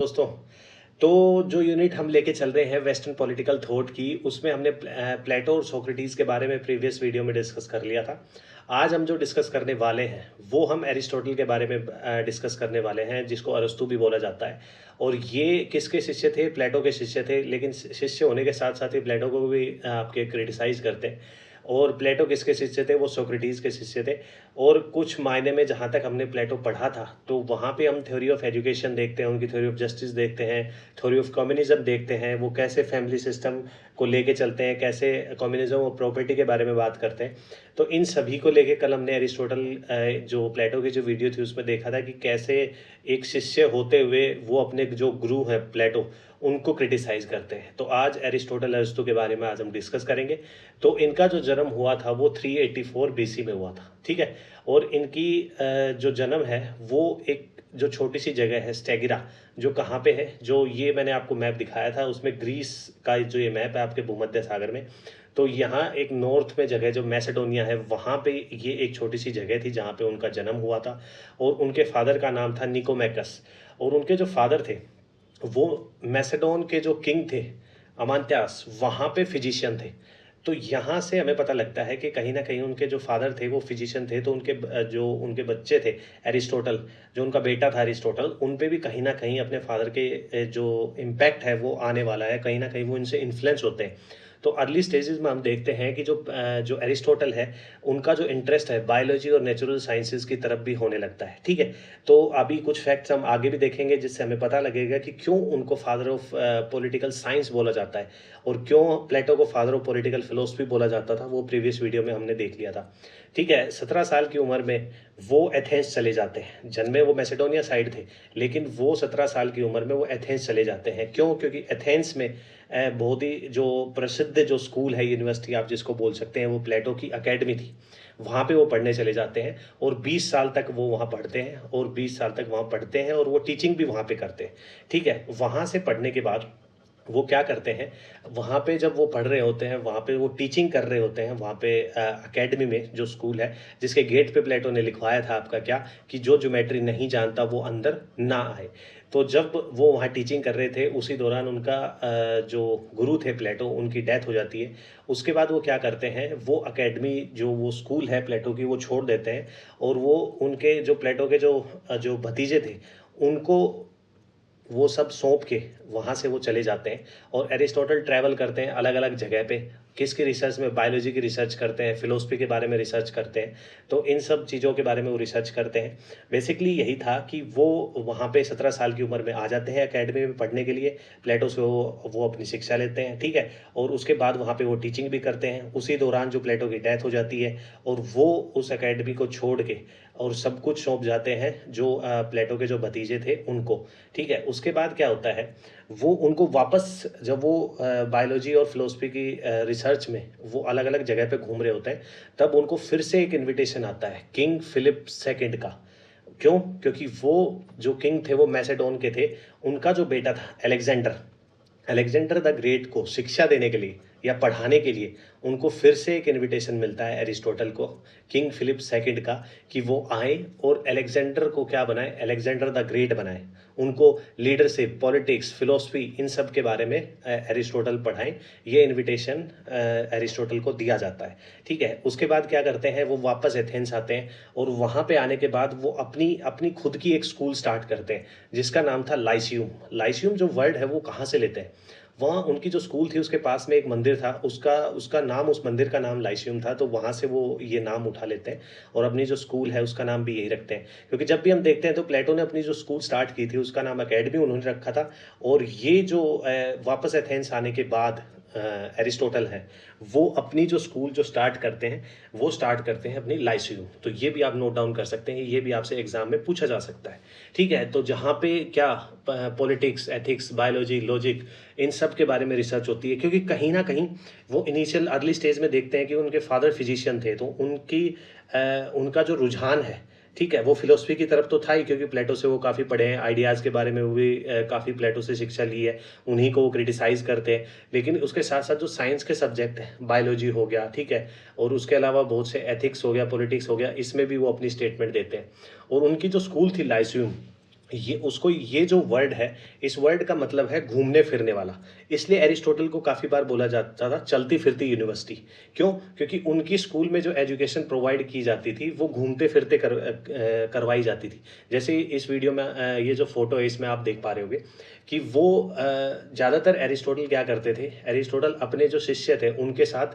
दोस्तों, तो जो यूनिट हम लेके चल रहे हैं वेस्टर्न पॉलिटिकल थॉट की, उसमें हमने प्लेटो और सोक्रेटिस के बारे में प्रीवियस वीडियो में डिस्कस कर लिया था। आज हम जो डिस्कस करने वाले हैं वो हम एरिस्टोटल के बारे में डिस्कस करने वाले हैं, जिसको अरस्तु भी बोला जाता है। और ये किसके शिष्य थे? प्लेटो के शिष्य थे, लेकिन शिष्य होने के साथ साथ ही प्लेटो को भी आपके क्रिटिसाइज करते हैं। और प्लेटो किसके शिष्य थे? वो सोक्रेटिस के शिष्य थे। और कुछ मायने में जहाँ तक हमने प्लेटो पढ़ा था, तो वहाँ पे हम थ्योरी ऑफ एजुकेशन देखते हैं, उनकी थ्योरी ऑफ जस्टिस देखते हैं, थ्योरी ऑफ कम्युनिज्म देखते हैं, वो कैसे फैमिली सिस्टम को लेके चलते हैं, कैसे कम्युनिज्म और प्रॉपर्टी के बारे में बात करते हैं। तो इन सभी को लेके कल हमने एरिस्टोटल जो प्लेटो की जो वीडियो थी उसमें देखा था कि कैसे एक शिष्य होते हुए वो अपने जो गुरु हैं प्लेटो, उनको क्रिटिसाइज करते हैं। तो आज एरिस्टोटल अरस्तु के बारे में आज हम डिस्कस करेंगे। तो इनका जो जन्म हुआ था वो 384 बीसी में हुआ था, ठीक है। और इनकी जो जन्म है वो एक जो छोटी सी जगह है स्टेगिरा, जो कहाँ पे है, जो ये मैंने आपको मैप दिखाया था उसमें ग्रीस का जो ये मैप है आपके भूमध्य सागर में, तो यहाँ एक नॉर्थ में जगह जो मैसेडोनिया है वहाँ पे ये एक छोटी सी जगह थी जहाँ पे उनका जन्म हुआ था। और उनके फादर का नाम था निकोमैकस। और उनके जो फादर थे वो मैसेडोन के जो किंग थे अमांत्यास, वहाँ पे फिजिशियन थे। तो यहाँ से हमें पता लगता है कि कहीं ना कहीं उनके जो फादर थे वो फिजिशियन थे, तो उनके जो उनके बच्चे थे एरिस्टोटल, जो उनका बेटा था एरिस्टोटल, उन पे भी कहीं ना कहीं अपने फादर के जो इम्पैक्ट है वो आने वाला है, कहीं ना कहीं वो इनसे इन्फ्लुएंस होते हैं। तो अर्ली स्टेजेस में हम देखते हैं कि जो एरिस्टोटल है, उनका जो इंटरेस्ट है बायोलॉजी और नेचुरल साइंसेज की तरफ भी होने लगता है, ठीक है। तो अभी कुछ फैक्ट्स हम आगे भी देखेंगे जिससे हमें पता लगेगा कि क्यों उनको फादर ऑफ पॉलिटिकल साइंस बोला जाता है और क्यों प्लेटो को फादर ऑफ पॉलिटिकल फिलोसफी बोला जाता था, वो प्रीवियस वीडियो में हमने देख लिया था, ठीक है। 17 साल की उम्र में वो एथेंस चले जाते हैं। जन्मे वो मैसेडोनिया साइड थे, लेकिन वो 17 साल की उम्र में वो एथेंस चले जाते हैं। क्यों? क्योंकि एथेंस में बहुत ही जो प्रसिद्ध जो स्कूल है, यूनिवर्सिटी आप जिसको बोल सकते हैं, वो प्लेटो की अकेडमी थी। वहाँ पे वो पढ़ने चले जाते हैं और 20 साल तक वो वहाँ पढ़ते हैं, और 20 साल तक वहाँ पढ़ते हैं और वो टीचिंग भी वहाँ पे करते हैं, ठीक है। वहाँ से पढ़ने के बाद वो क्या करते हैं, वहाँ पे जब वो पढ़ रहे होते हैं, वहाँ पे वो टीचिंग कर रहे होते हैं, वहाँ पे अकेडमी में जो स्कूल है, जिसके गेट पे प्लेटो ने लिखवाया था आपका क्या, कि जो ज्योमेट्री नहीं जानता वो अंदर ना आए। तो जब वो वहाँ टीचिंग कर रहे थे उसी दौरान उनका जो गुरु थे प्लेटो, उनकी डेथ हो जाती है। उसके बाद वो क्या करते हैं, वो अकेडमी जो वो स्कूल है प्लेटो की वो छोड़ देते हैं, और वो उनके जो प्लेटो के जो भतीजे थे उनको वो सब सौंप के वहाँ से वो चले जाते हैं। और एरिस्टोटल ट्रैवल करते हैं अलग अलग जगह पे, किसकी रिसर्च में, बायोलॉजी की रिसर्च करते हैं, फिलोसफी के बारे में रिसर्च करते हैं। तो इन सब चीज़ों के बारे में वो रिसर्च करते हैं। बेसिकली यही था कि वो वहाँ पे 17 साल की उम्र में आ जाते हैं अकेडमी में पढ़ने के लिए, प्लेटो से वो अपनी शिक्षा लेते हैं, ठीक है। और उसके बाद वहाँ पे वो टीचिंग भी करते हैं। उसी दौरान जो प्लेटो की डेथ हो जाती है और वो उस अकेडमी को छोड़ के और सब कुछ सौंप जाते हैं जो प्लेटो के जो भतीजे थे उनको, ठीक है। उसके बाद क्या होता है, वो उनको वापस जब वो बायोलॉजी और फिलोसफी की रिसर्च में वो अलग अलग जगह पे घूम रहे होते हैं, तब उनको फिर से एक इनविटेशन आता है किंग फिलिप सेकंड का। क्यों? क्योंकि वो जो किंग थे वो मैसेडोन के थे। उनका जो बेटा था अलेक्जेंडर, अलेक्जेंडर द ग्रेट को शिक्षा देने के लिए या पढ़ाने के लिए उनको फिर से एक इनविटेशन मिलता है एरिस्टोटल को, किंग फिलिप सेकंड का, कि वो आए और अलेक्जेंडर को क्या बनाए, अलेक्जेंडर द ग्रेट बनाए। उनको लीडरशिप, पॉलिटिक्स, फिलोसफी, इन सब के बारे में एरिस्टोटल पढ़ाएं। ये इनविटेशन एरिस्टोटल को दिया जाता है, ठीक है। उसके बाद क्या करते हैं, वो वापस एथेंस आते हैं और वहाँ पे आने के बाद वो अपनी अपनी खुद की एक स्कूल स्टार्ट करते हैं जिसका नाम था लाइसियम। लाइसियम जो वर्ड है वो कहाँ से लेते हैं, वहाँ उनकी जो स्कूल थी उसके पास में एक मंदिर था, उसका उसका नाम, उस मंदिर का नाम लाइसियम था, तो वहाँ से वो ये नाम उठा लेते हैं और अपनी जो स्कूल है उसका नाम भी यही रखते हैं। क्योंकि जब भी हम देखते हैं तो प्लेटो ने अपनी जो स्कूल स्टार्ट की थी उसका नाम अकेडमी उन्होंने रखा था। और ये जो वापस एथेंस आने के बाद एरिस्टोटल है, वो अपनी जो स्कूल जो स्टार्ट करते हैं वो स्टार्ट करते हैं अपनी लाइसियम। तो ये भी आप नोट डाउन कर सकते हैं, ये भी आपसे एग्जाम में पूछा जा सकता है, ठीक है। तो जहाँ पे क्या पॉलिटिक्स, एथिक्स, बायोलॉजी, लॉजिक, इन सब के बारे में रिसर्च होती है। क्योंकि कहीं ना कहीं वो इनिशियल अर्ली स्टेज में देखते हैं कि उनके फादर फिजिशियन थे, तो उनका जो रुझान है, ठीक है, वो फिलोसफी की तरफ तो था ही, क्योंकि प्लेटो से वो काफ़ी पढ़े हैं, आइडियाज़ के बारे में वो भी काफ़ी प्लेटो से शिक्षा ली है, उन्हीं को वो क्रिटिसाइज़ करते हैं। लेकिन उसके साथ साथ जो साइंस के सब्जेक्ट हैं, बायोलॉजी हो गया, ठीक है, और उसके अलावा बहुत से एथिक्स हो गया, पॉलिटिक्स हो गया, इसमें भी वो अपनी स्टेटमेंट देते हैं। और उनकी जो स्कूल थी लाइसियम, ये जो वर्ड है, इस वर्ड का मतलब है घूमने फिरने वाला। इसलिए एरिस्टोटल को काफ़ी बार बोला जाता था चलती फिरती यूनिवर्सिटी। क्यों? क्योंकि उनकी स्कूल में जो एजुकेशन प्रोवाइड की जाती थी वो घूमते फिरते करवाई जाती थी। जैसे इस वीडियो में ये जो फोटो है इसमें आप देख पा रहे होगे कि वो ज़्यादातर एरिस्टोटल क्या करते थे, एरिस्टोटल अपने जो शिष्य थे उनके साथ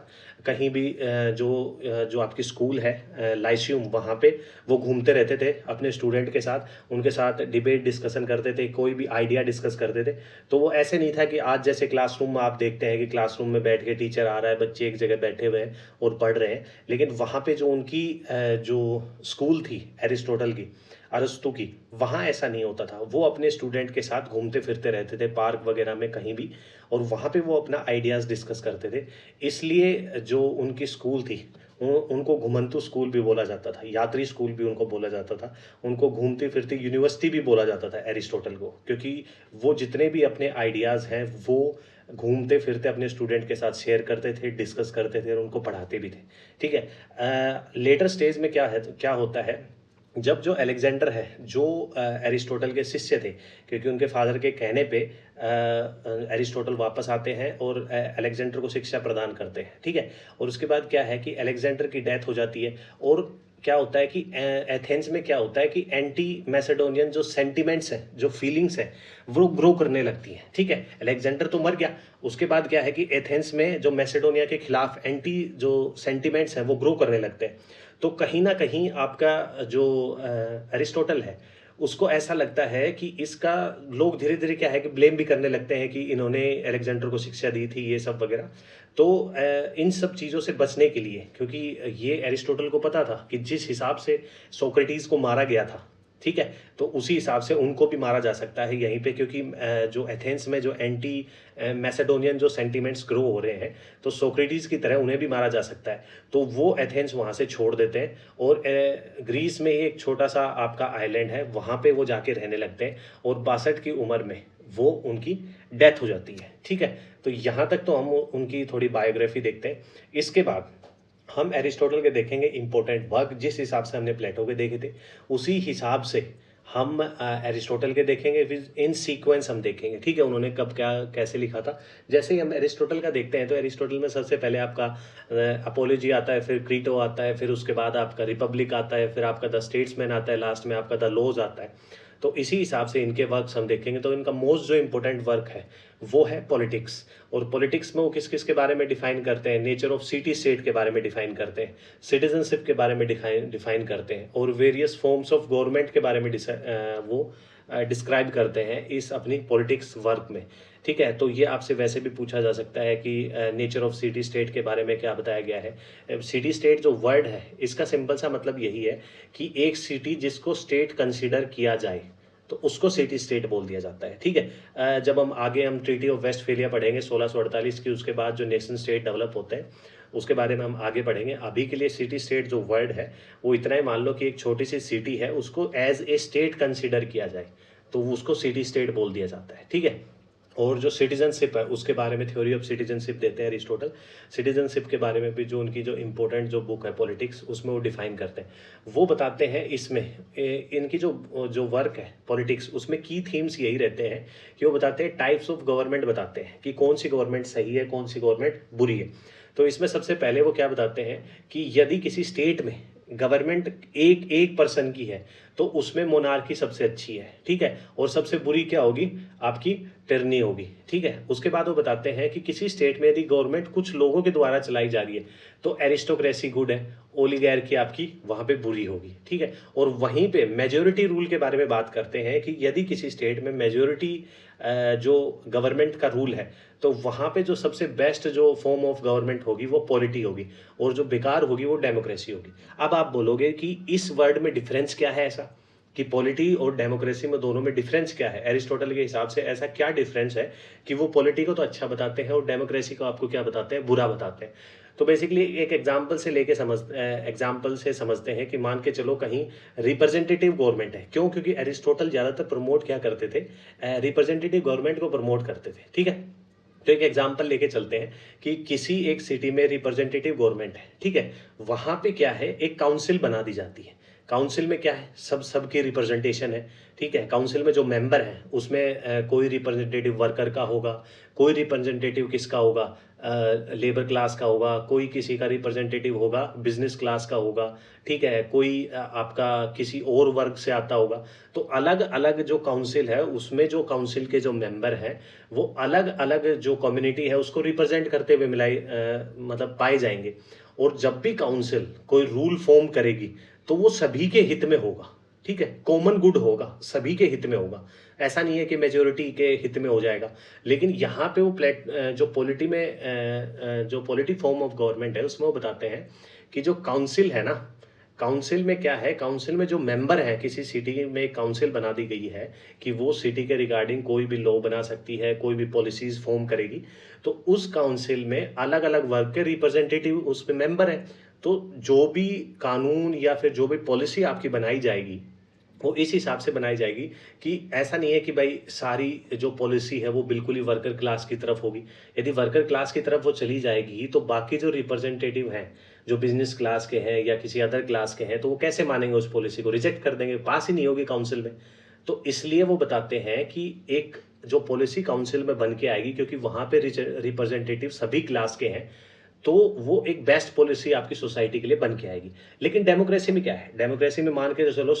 कहीं भी जो आपकी स्कूल है लाइसियम, वहाँ पे वो घूमते रहते थे अपने स्टूडेंट के साथ, उनके साथ डिबेट डिस्कशन करते थे, कोई भी आइडिया डिस्कस करते थे। तो वो ऐसे नहीं था कि आज जैसे क्लासरूम में आप देखते हैं कि क्लासरूम में बैठ के टीचर आ रहा है, बच्चे एक जगह बैठे हुए हैं और पढ़ रहे हैं। लेकिन वहाँ पे जो उनकी जो स्कूल थी एरिस्टोटल की, अरस्तु की, वहाँ ऐसा नहीं होता था। वो अपने स्टूडेंट के साथ घूमते फिरते रहते थे पार्क वगैरह में कहीं भी, और वहाँ पे वो अपना आइडियाज़ डिस्कस करते थे। इसलिए जो उनकी स्कूल थी उनको घुमंतु स्कूल भी बोला जाता था, यात्री स्कूल भी उनको बोला जाता था, उनको घूमती फिरती यूनिवर्सिटी भी बोला जाता था एरिस्टोटल को, क्योंकि वो जितने भी अपने आइडियाज़ हैं वो घूमते फिरते अपने स्टूडेंट के साथ शेयर करते थे, डिस्कस करते थे और उनको पढ़ाते भी थे। ठीक है। लेटर स्टेज में क्या होता है, जब जो अलेक्जेंडर है, जो एरिस्टोटल के शिष्य थे, क्योंकि उनके फादर के कहने पे एरिस्टोटल वापस आते हैं और अलेक्जेंडर को शिक्षा प्रदान करते हैं। ठीक है। और उसके बाद क्या है कि अलेक्जेंडर की डेथ हो जाती है, और क्या होता है कि एथेंस में क्या होता है कि एंटी मैसेडोनियन जो सेंटिमेंट्स हैं, जो फीलिंग्स हैं, वो ग्रो करने लगती हैं। ठीक है। अलेक्जेंडर तो मर गया, उसके बाद क्या है कि एथेंस में जो मैसेडोनिया के खिलाफ एंटी जो सेंटिमेंट्स हैं वो ग्रो करने लगते हैं। तो कहीं ना कहीं आपका जो अरिस्टोटल है उसको ऐसा लगता है कि इसका लोग धीरे धीरे क्या है कि ब्लेम भी करने लगते हैं कि इन्होंने अलेक्जेंडर को शिक्षा दी थी, ये सब वगैरह। तो इन सब चीज़ों से बचने के लिए, क्योंकि ये अरिस्टोटल को पता था कि जिस हिसाब से सोक्रेटिस को मारा गया था, ठीक है, तो उसी हिसाब से उनको भी मारा जा सकता है यहीं पे, क्योंकि जो एथेंस में जो एंटी मैसेडोनियन जो सेंटिमेंट्स ग्रो हो रहे हैं, तो सोक्रेटिस की तरह उन्हें भी मारा जा सकता है। तो वो एथेंस वहाँ से छोड़ देते हैं और ग्रीस में ही एक छोटा सा आपका आइलैंड है, वहाँ पे वो जाके रहने लगते हैं, और 62 की उम्र में वो उनकी डेथ हो जाती है। ठीक है। तो यहाँ तक तो हम उनकी थोड़ी बायोग्राफी देखते हैं। इसके बाद हम एरिस्टोटल के देखेंगे इंपॉर्टेंट वर्क, जिस हिसाब से हमने प्लेटो के देखे थे उसी हिसाब से हम एरिस्टोटल के देखेंगे, फिर इन सीक्वेंस हम देखेंगे। ठीक है, उन्होंने कब क्या कैसे लिखा था। जैसे ही हम एरिस्टोटल का देखते हैं तो एरिस्टोटल में सबसे पहले आपका अपोलॉजी आता है, फिर क्रीटो आता है, फिर उसके बाद आपका रिपब्लिक आता है, फिर आपका द स्टेट्समैन आता है, लास्ट में आपका द लॉज आता है। तो इसी हिसाब से इनके वर्क्स हम देखेंगे। तो इनका मोस्ट जो इम्पोर्टेंट वर्क है वो है पॉलिटिक्स। और पॉलिटिक्स में वो किस किस के बारे में डिफाइन करते हैं, नेचर ऑफ सिटी स्टेट के बारे में डिफाइन करते हैं, सिटीजनशिप के बारे में डिफाइन करते हैं, और वेरियस फॉर्म्स ऑफ गवर्नमेंट के बारे में वो डिस्क्राइब करते हैं इस अपनी पॉलिटिक्स वर्क में। ठीक है। तो ये आपसे वैसे भी पूछा जा सकता है कि नेचर ऑफ सिटी स्टेट के बारे में क्या बताया गया है। सिटी स्टेट जो वर्ड है इसका सिंपल सा मतलब यही है कि एक सिटी जिसको स्टेट कंसिडर किया जाए तो उसको सिटी स्टेट बोल दिया जाता है। ठीक है। जब हम ट्रीटी ऑफ वेस्टफेलिया पढ़ेंगे 1648 की, उसके बाद जो नेशन स्टेट डेवलप होते हैं उसके बारे में हम आगे पढ़ेंगे। अभी के लिए सिटी स्टेट जो वर्ड है वो इतना ही मान लो कि एक छोटी सी सिटी है, उसको एज ए स्टेट कंसिडर किया जाए तो उसको सिटी स्टेट बोल दिया जाता है। ठीक है। और जो सिटीजनशिप है उसके बारे में थ्योरी ऑफ सिटीजनशिप देते हैं अरिस्टोटल। सिटीजनशिप के बारे में भी जो उनकी जो इम्पोर्टेंट जो बुक है पॉलिटिक्स, उसमें वो डिफाइन करते हैं। वो बताते हैं इसमें इनकी जो जो वर्क है पॉलिटिक्स, उसमें की थीम्स यही रहते हैं कि वो बताते हैं टाइप्स ऑफ गवर्नमेंट, बताते हैं कि कौन सी गवर्नमेंट सही है, कौन सी गवर्नमेंट बुरी है। तो इसमें सबसे पहले वो क्या बताते हैं कि यदि किसी स्टेट में गवर्नमेंट एक एक पर्सन की है तो उसमें मोनार्की सबसे अच्छी है। ठीक है। और सबसे बुरी क्या होगी, आपकी टिरनी होगी। ठीक है। उसके बाद वो बताते हैं कि किसी स्टेट में यदि गवर्नमेंट कुछ लोगों के द्वारा चलाई जा रही है तो एरिस्टोक्रेसी गुड है, ओलिगैर्की आपकी वहां पे बुरी होगी। ठीक है। और वहीं पे मेजोरिटी रूल के बारे में बात करते हैं कि यदि किसी स्टेट में मेजोरिटी जो गवर्नमेंट का रूल है तो वहां पे जो सबसे बेस्ट जो फॉर्म ऑफ गवर्नमेंट होगी वो पॉलिटी होगी, और जो बेकार होगी वो डेमोक्रेसी होगी। अब आप बोलोगे कि इस वर्ड में डिफरेंस क्या है, ऐसा कि पॉलिटी और डेमोक्रेसी में दोनों में डिफरेंस क्या है। एरिस्टोटल के हिसाब से ऐसा क्या डिफरेंस है कि वो पॉलिटी को तो अच्छा बताते हैं और डेमोक्रेसी को आपको क्या बताते हैं, बुरा बताते हैं। तो बेसिकली एक एग्जाम्पल से समझते हैं कि मान के चलो कहीं रिप्रेजेंटेटिव गवर्नमेंट है। क्यों? क्योंकि एरिस्टोटल ज़्यादातर प्रमोट क्या करते थे, रिप्रेजेंटेटिव गवर्नमेंट को प्रमोट करते थे। ठीक है। तो एक एग्जाम्पल लेके चलते हैं कि किसी एक सिटी में रिप्रेजेंटेटिव गवर्नमेंट है। ठीक है। वहां पे क्या है, एक काउंसिल बना दी जाती है। काउंसिल में क्या है, सबकी रिप्रेजेंटेशन है, ठीक है। काउंसिल में जो मेंबर हैं उसमें कोई रिप्रेजेंटेटिव वर्कर का होगा, कोई रिप्रेजेंटेटिव किसका होगा, लेबर क्लास का होगा, कोई किसी का रिप्रेजेंटेटिव होगा बिजनेस क्लास का होगा, ठीक है, कोई आपका किसी और वर्ग से आता होगा। तो अलग अलग जो काउंसिल है उसमें जो काउंसिल के जो मेंबर हैं वो अलग अलग जो कम्युनिटी है उसको रिप्रेजेंट करते हुए मतलब पाए जाएंगे। और जब भी काउंसिल कोई रूल फॉर्म करेगी तो वो सभी के हित में होगा, ठीक है, कॉमन गुड होगा, सभी के हित में होगा। ऐसा नहीं है कि मेजोरिटी के हित में हो जाएगा। लेकिन यहाँ पे वो जो पॉलिटी फॉर्म ऑफ गवर्नमेंट है उसमें वो बताते हैं कि जो काउंसिल है ना, काउंसिल में क्या है, काउंसिल में जो मेंबर है, किसी सिटी में एक काउंसिल बना दी गई है कि वो सिटी के रिगार्डिंग कोई भी लॉ बना सकती है, कोई भी पॉलिसीज फॉर्म करेगी। तो उस काउंसिल में अलग अलग वर्ग के रिप्रेजेंटेटिव उसमें मेंबर है। तो जो भी कानून या फिर जो भी पॉलिसी आपकी बनाई जाएगी वो इस हिसाब से बनाई जाएगी कि ऐसा नहीं है कि भाई सारी जो पॉलिसी है वो बिल्कुल ही वर्कर क्लास की तरफ होगी। यदि वर्कर क्लास की तरफ वो चली जाएगी तो बाकी जो रिप्रेजेंटेटिव हैं जो बिजनेस क्लास के हैं या किसी अदर क्लास के हैं तो वो कैसे मानेंगे, उस पॉलिसी को रिजेक्ट कर देंगे, पास ही नहीं होगी काउंसिल में। तो इसलिए वो बताते हैं कि एक जो पॉलिसी काउंसिल में बन के आएगी, क्योंकि वहां पे रिप्रेजेंटेटिव सभी क्लास के हैं, तो वो एक बेस्ट पॉलिसी आपकी सोसाइटी के लिए बन के आएगी। लेकिन डेमोक्रेसी में क्या है, डेमोक्रेसी में मान के चलो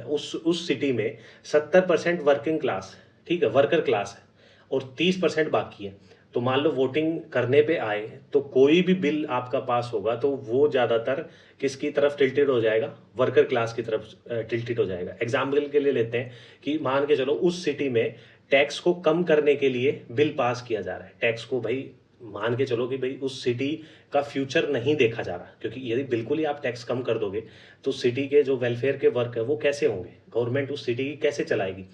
उस सिटी में 70% वर्किंग क्लास, ठीक है, वर्कर क्लास है, और 30% बाकी है। तो मान लो वोटिंग करने पे आए तो कोई भी बिल आपका पास होगा तो वो ज़्यादातर किसकी तरफ टिल्टेड हो जाएगा, वर्कर क्लास की तरफ टिल्टेड हो जाएगा। एग्जाम्पल के लिए लेते हैं कि मान के चलो उस सिटी में टैक्स को कम करने के लिए बिल पास किया जा रहा है। टैक्स को भाई मान के चलो कि भाई उस सिटी का फ्यूचर नहीं देखा जा रहा, क्योंकि यदि बिल्कुल ही आप टैक्स कम कर दोगे तो सिटी के जो वेलफेयर के वर्क है वो कैसे होंगे, गवर्नमेंट उस सिटी की कैसे चलाएगी।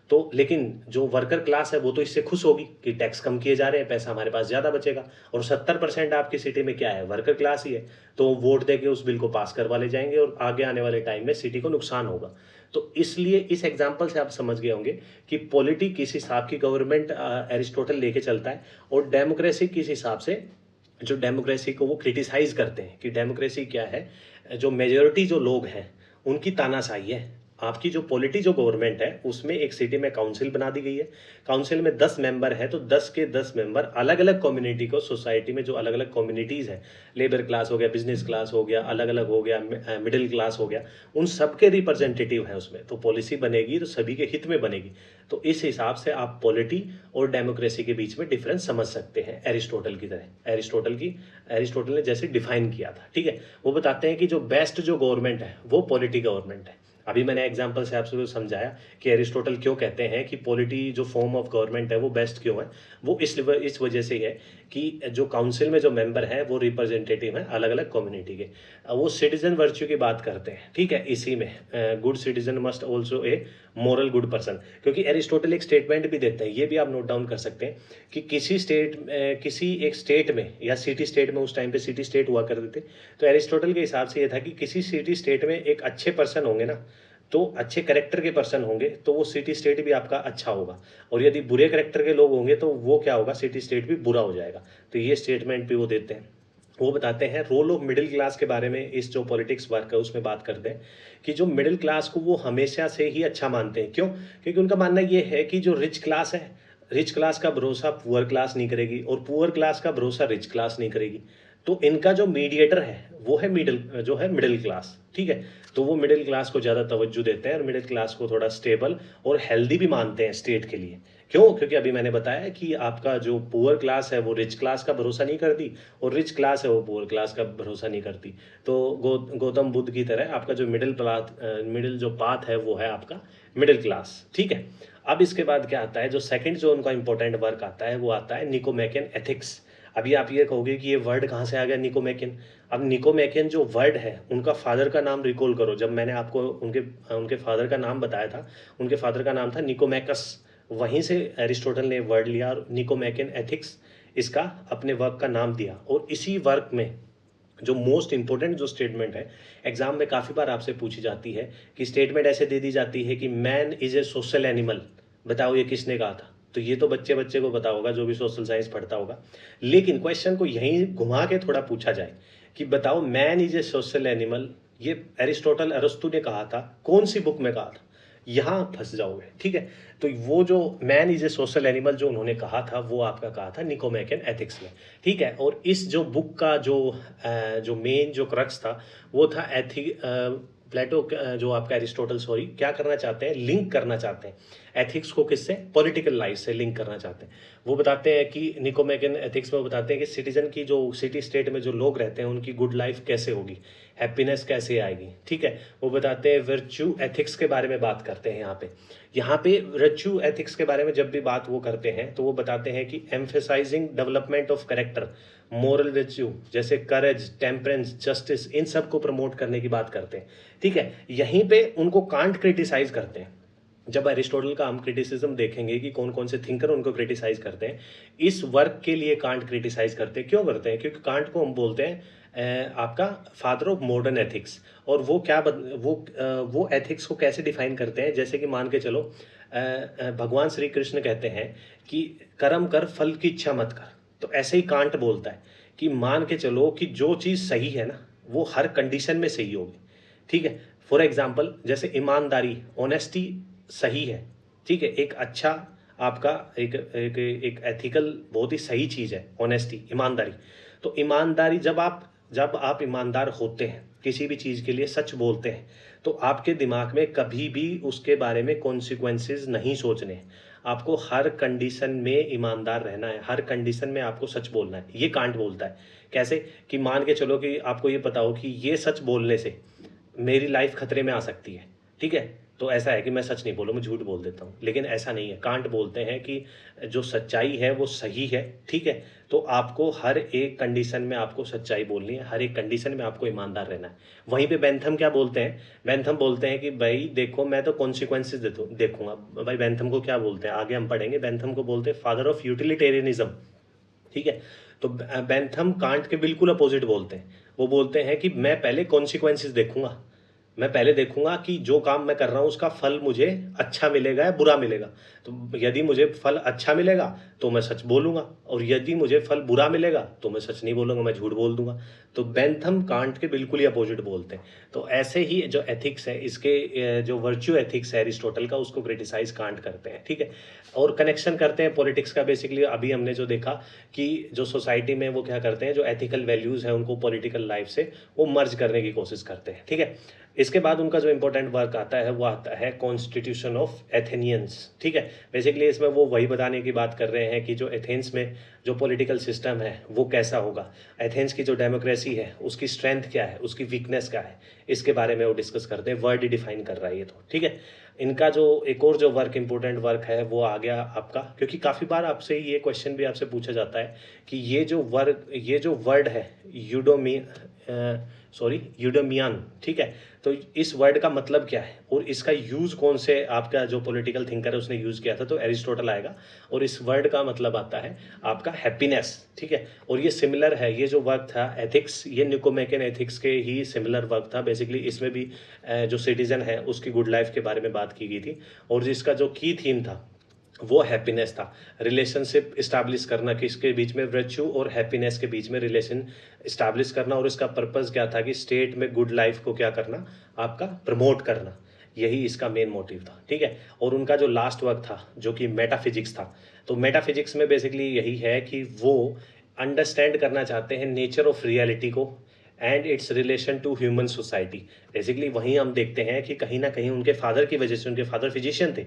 तो लेकिन जो वर्कर क्लास है वो तो इससे खुश होगी कि टैक्स कम किए जा रहे हैं, पैसा हमारे पास ज़्यादा बचेगा। और 70% आपकी सिटी में क्या है, वर्कर क्लास ही है। तो वोट दे के उस बिल को पास करवा ले जाएंगे और आगे आने वाले टाइम में सिटी को नुकसान होगा। तो इसलिए इस एग्जाम्पल से आप समझ गए होंगे कि पॉलिटी किस हिसाब की गवर्नमेंट एरिस्टोटल लेके चलता है, और डेमोक्रेसी किस हिसाब से, जो डेमोक्रेसी को वो क्रिटिसाइज करते हैं कि डेमोक्रेसी क्या है, जो मेजोरिटी जो लोग हैं उनकी तानाशाही है। आपकी जो पॉलिटी जो गवर्नमेंट है उसमें एक सिटी में काउंसिल बना दी गई है, काउंसिल में 10 मेंबर है, तो 10 के 10 मेंबर अलग अलग कम्युनिटी को, सोसाइटी में जो अलग अलग कम्युनिटीज़ हैं, लेबर क्लास हो गया, बिजनेस क्लास हो गया, अलग अलग हो गया, मिडिल क्लास हो गया, उन सबके रिप्रेजेंटेटिव हैं उसमें। तो पॉलिसी बनेगी तो सभी के हित में बनेगी। तो इस हिसाब से आप पॉलिटी और डेमोक्रेसी के बीच में डिफरेंस समझ सकते हैं एरिस्टोटल की तरह। एरिस्टोटल ने जैसे डिफाइन किया था, ठीक है। वो बताते हैं कि जो बेस्ट जो गवर्नमेंट है वो पॉलिटी गवर्नमेंट है। अभी मैंने एग्जाम्पल से आपसे समझाया कि एरिस्टोटल क्यों कहते हैं कि पॉलिटी जो फॉर्म ऑफ गवर्नमेंट है वो बेस्ट क्यों है। वो इस वजह से है कि जो काउंसिल में जो मेंबर हैं वो रिप्रेजेंटेटिव हैं अलग अलग कम्युनिटी के। वो सिटीजन वर्च्यू की बात करते हैं, ठीक है। इसी में good citizen must also a moral good person, क्योंकि एरिस्टोटल एक स्टेटमेंट भी देते हैं, ये भी आप नोट डाउन कर सकते हैं कि किसी एक स्टेट में या सिटी स्टेट में, उस टाइम पे सिटी स्टेट हुआ करते थे, तो एरिस्टोटल के हिसाब से ये था कि किसी सिटी स्टेट में एक अच्छे पर्सन होंगे ना, तो अच्छे करेक्टर के पर्सन होंगे तो वो सिटी स्टेट भी आपका अच्छा होगा, और यदि बुरे करेक्टर के लोग होंगे तो वो क्या होगा, सिटी स्टेट भी बुरा हो जाएगा। तो ये स्टेटमेंट भी वो देते हैं। वो बताते हैं रोल ऑफ मिडिल क्लास के बारे में, इस जो पॉलिटिक्स वर्क है उसमें बात करते हैं कि जो मिडिल क्लास को वो हमेशा से ही अच्छा मानते हैं। क्यों? क्योंकि उनका मानना ये है कि जो रिच क्लास है, रिच क्लास का भरोसा पुअर क्लास नहीं करेगी और पुअर क्लास का भरोसा रिच क्लास नहीं करेगी। तो इनका जो मीडिएटर है वो है मिडिल क्लास, ठीक है। तो वो मिडिल क्लास को ज़्यादा तवज्जो देते हैं और मिडिल क्लास को थोड़ा स्टेबल और हेल्दी भी मानते हैं स्टेट के लिए। क्यों? क्योंकि अभी मैंने बताया कि आपका जो पुअर क्लास है वो रिच क्लास का भरोसा नहीं करती और रिच क्लास है वो पुअर क्लास का भरोसा नहीं करती। तो गौतम बुद्ध की तरह आपका जो मिडिल जो पाथ है वो है आपका मिडिल क्लास, ठीक है। अब इसके बाद क्या आता है, जो सेकंड जो उनका इंपॉर्टेंट वर्क आता है वो आता है निकोमैकियन एथिक्स। अभी आप ये कहोगे कि ये वर्ड कहाँ से आ गया निकोमैकियन। अब निकोमैकियन जो वर्ड है उनका फादर का नाम रिकॉल करो। जब मैंने आपको उनके फादर का नाम बताया था, उनके फादर का नाम था निकोमैकस। वहीं से एरिस्टोटल ने वर्ड लिया और निकोमैकियन एथिक्स इसका अपने वर्क का नाम दिया। और इसी वर्क में जो मोस्ट इंपॉर्टेंट जो स्टेटमेंट है, एग्जाम में काफ़ी बार आपसे पूछी जाती है कि स्टेटमेंट ऐसे दे दी जाती है कि man is a social animal. बताओ ये किसने कहा था? तो ये तो बच्चे को पता होगा जो भी सोशल साइंस पढ़ता होगा। लेकिन क्वेश्चन को यहीं घुमा के थोड़ा पूछा जाए कि बताओ man is a social animal, ये एरिस्टोटल अरस्तु ने कहा था, कौन सी बुक में कहा था, यहाँ फंस जाओगे, ठीक है। तो वो जो man is a social animal जो उन्होंने कहा था, वो आपका कहा था निकोमैकन एथिक्स में, ठीक है। और इस जो बुक का जो मेन जो क्रक्स था वो था प्लेटो, जो आपका एरिस्टोटल सॉरी क्या करना चाहते हैं, लिंक करना चाहते हैं एथिक्स को, किससे, पॉलिटिकल लाइफ से लिंक करना चाहते हैं। वो बताते हैं कि निकोमैकन एथिक्स में बताते हैं कि सिटीजन की जो सिटी स्टेट में जो लोग रहते हैं उनकी गुड लाइफ कैसे होगी, हैप्पीनेस कैसे आएगी, ठीक है। वो बताते हैं वर्च्यू एथिक्स के बारे में बात करते हैं यहाँ पे वर्च्यू एथिक्स के बारे में जब भी बात वो करते हैं तो वो बताते हैं कि emphasizing development of character, moral virtue जैसे करेज, टेम्परेंस, जस्टिस, इन सब को प्रमोट करने की बात करते हैं, ठीक है। यहीं पे उनको कांट क्रिटिसाइज करते हैं। जब एरिस्टोटल का हम क्रिटिसिज्म देखेंगे कि कौन कौन से थिंकर उनको क्रिटिसाइज करते हैं, इस वर्क के लिए कांट क्रिटिसाइज करते हैं। क्यों करते हैं? क्योंकि कांट को हम बोलते हैं आपका फादर ऑफ मॉडर्न एथिक्स। और वो वो एथिक्स को कैसे डिफाइन करते हैं, जैसे कि मान के चलो भगवान श्री कृष्ण कहते हैं कि कर्म कर, फल की इच्छा मत कर। तो ऐसे ही कांट बोलता है कि मान के चलो कि जो चीज़ सही है ना वो हर कंडीशन में सही होगी, ठीक है। फॉर एग्जाम्पल जैसे ईमानदारी, ऑनेस्टी सही है, ठीक है, एक अच्छा आपका एक एथिकल बहुत ही सही चीज़ है ऑनेस्टी, ईमानदारी। तो ईमानदारी जब आप ईमानदार होते हैं, किसी भी चीज़ के लिए सच बोलते हैं, तो आपके दिमाग में कभी भी उसके बारे में कॉन्सिक्वेंसेस नहीं सोचने हैं। आपको हर कंडीशन में ईमानदार रहना है, हर कंडीशन में आपको सच बोलना है। ये कांट बोलता है। कैसे? कि मान के चलो कि आपको ये पता हो कि ये सच बोलने से मेरी लाइफ खतरे में आ सकती है, ठीक है। तो ऐसा है कि मैं सच नहीं बोलूँ, मैं झूठ बोल देता हूँ। लेकिन ऐसा नहीं है, कांट बोलते हैं कि जो सच्चाई है वो सही है, ठीक है। तो आपको हर एक कंडीशन में आपको सच्चाई बोलनी है, हर एक कंडीशन में आपको ईमानदार रहना है। वहीं पे बेंथम क्या बोलते हैं? बेंथम बोलते हैं कि भाई देखो मैं तो कॉन्सिक्वेंसेज देखूंगा। भाई बेंथम को क्या बोलते हैं, आगे हम पढ़ेंगे। बेंथम को बोलते हैं फादर ऑफ यूटिलिटेरियनिज्म, ठीक है। तो बेंथम कांट के बिल्कुल अपोजिट बोलते हैं। वो बोलते हैं कि मैं पहले कॉन्सिक्वेंसेज देखूंगा, मैं पहले देखूंगा कि जो काम मैं कर रहा हूं उसका फल मुझे अच्छा मिलेगा या बुरा मिलेगा। तो यदि मुझे फल अच्छा मिलेगा तो मैं सच बोलूंगा, और यदि मुझे फल बुरा मिलेगा तो मैं सच नहीं बोलूंगा, मैं झूठ बोल दूंगा। तो बेंथम कांट के बिल्कुल ही अपोजिट बोलते हैं। तो ऐसे ही जो एथिक्स है, इसके जो वर्च्यू एथिक्स है एरिस्टोटल का, उसको क्रिटिसाइज कांट करते हैं, ठीक है। और कनेक्शन करते हैं पॉलिटिक्स का। बेसिकली अभी हमने जो देखा कि जो सोसाइटी में वो क्या करते हैं, जो एथिकल वैल्यूज है उनको पॉलिटिकल लाइफ से वो मर्ज करने की कोशिश करते हैं, ठीक है। इसके बाद उनका जो इंपॉर्टेंट वर्क आता है वो आता है कॉन्स्टिट्यूशन ऑफ एथेनियंस, ठीक है। बेसिकली इसमें वो वही बताने की बात कर रहे हैं कि जो एथेंस में जो पॉलिटिकल सिस्टम है वो कैसा होगा, एथेंस की जो डेमोक्रेसी है उसकी स्ट्रेंथ क्या है, उसकी वीकनेस क्या है, इसके बारे में वो डिस्कस करते हैं। वर्ड ही डिफाइन कर रहा है ये तो, ठीक है। इनका जो एक और जो वर्क इंपॉर्टेंट वर्क है वो आ गया आपका, क्योंकि काफ़ी बार आपसे ये क्वेश्चन भी आपसे पूछा जाता है कि ये जो वर्ड है यूडोमियान, ठीक है। तो इस वर्ड का मतलब क्या है और इसका यूज़ कौन से आपका जो पॉलिटिकल थिंकर है उसने यूज़ किया था, तो एरिस्टोटल आएगा। और इस वर्ड का मतलब आता है आपका हैप्पीनेस, ठीक है। और ये सिमिलर है, ये जो वर्क था एथिक्स, ये निकोमैकन एथिक्स के ही सिमिलर वर्क था। बेसिकली इसमें भी जो सिटीजन है उसकी गुड लाइफ के बारे में बात की गई थी, और जिसका जो की थीम था वो हैप्पीनेस था। रिलेशनशिप इस्टेब्लिश करना, किसके बीच में, वर्च्यू और हैप्पीनेस के बीच में रिलेशन इस्टेब्लिश करना। और इसका पर्पस क्या था कि स्टेट में गुड लाइफ को क्या करना, आपका प्रमोट करना। यही इसका मेन मोटिव था, ठीक है। और उनका जो लास्ट वर्क था जो कि मेटाफिजिक्स था, तो मेटाफिजिक्स में बेसिकली यही है कि वो अंडरस्टैंड करना चाहते हैं नेचर ऑफ रियलिटी को and its relation to human society. Basically वहीं हम देखते हैं कि कहीं ना कहीं उनके फादर की वजह से, उनके फादर फिजिशियन थे,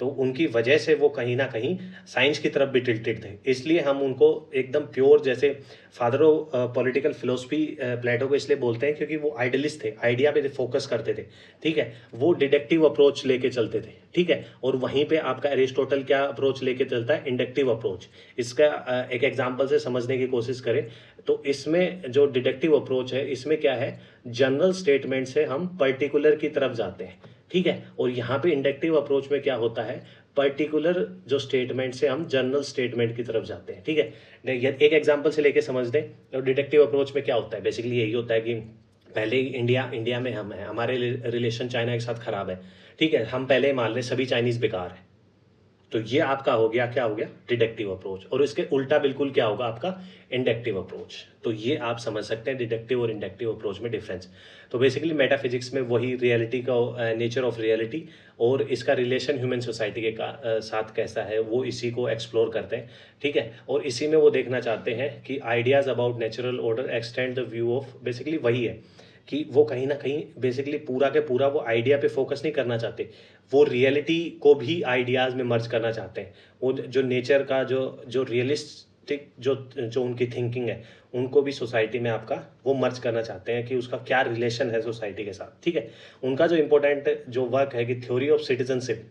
तो उनकी वजह से वो कहीं ना कहीं साइंस की तरफ भी टिल्टेड थे। इसलिए हम उनको एकदम प्योर, जैसे फादर ऑफ पॉलिटिकल फिलोसफी प्लेटो को इसलिए बोलते हैं क्योंकि वो आइडियलिस्ट थे, आइडिया पे फोकस करते थे, ठीक है। वो डिडक्टिव अप्रोच लेके चलते थे, ठीक है। और वहीं पे आपका एरिस्टोटल क्या अप्रोच लेके चलता है, इंडक्टिव अप्रोच। इसका एक एग्जाम्पल से समझने की कोशिश करें तो इसमें जो डिडक्टिव अप्रोच है इसमें क्या है, जनरल स्टेटमेंट से हम पर्टिकुलर की तरफ जाते हैं, ठीक है। और यहाँ पे इंडक्टिव अप्रोच में क्या होता है, पर्टिकुलर जो स्टेटमेंट से हम जनरल स्टेटमेंट की तरफ जाते हैं, ठीक है। एक एग्जांपल से लेके समझ दें तो डिडक्टिव अप्रोच में क्या होता है, बेसिकली यही होता है कि पहले इंडिया में हम हैं, हमारे रिलेशन चाइना के साथ खराब है, ठीक है। हम पहले मान लें सभी चाइनीज़ बेकार है, तो ये आपका हो गया, क्या हो गया, डिडक्टिव अप्रोच। और इसके उल्टा बिल्कुल क्या होगा आपका, इंडक्टिव अप्रोच। तो ये आप समझ सकते हैं डिडक्टिव और इंडक्टिव अप्रोच में डिफरेंस। तो बेसिकली मेटाफिजिक्स में वही रियलिटी का नेचर ऑफ रियलिटी और इसका रिलेशन ह्यूमन सोसाइटी के साथ कैसा है, वो इसी को एक्सप्लोर करते हैं, ठीक है। और इसी में वो देखना चाहते हैं कि ideas about natural order extend the view of, basically वही है कि वो कहीं ना कहीं बेसिकली पूरा के पूरा वो आइडिया पे फोकस नहीं करना चाहते, वो रियलिटी को भी आइडियाज़ में मर्ज करना चाहते हैं। वो जो नेचर का जो जो रियलिस्टिक जो जो उनकी थिंकिंग है, उनको भी सोसाइटी में आपका वो मर्ज करना चाहते हैं कि उसका क्या रिलेशन है सोसाइटी के साथ, ठीक है। उनका जो इंपॉर्टेंट जो वर्क है कि थ्योरी ऑफ सिटीजनशिप,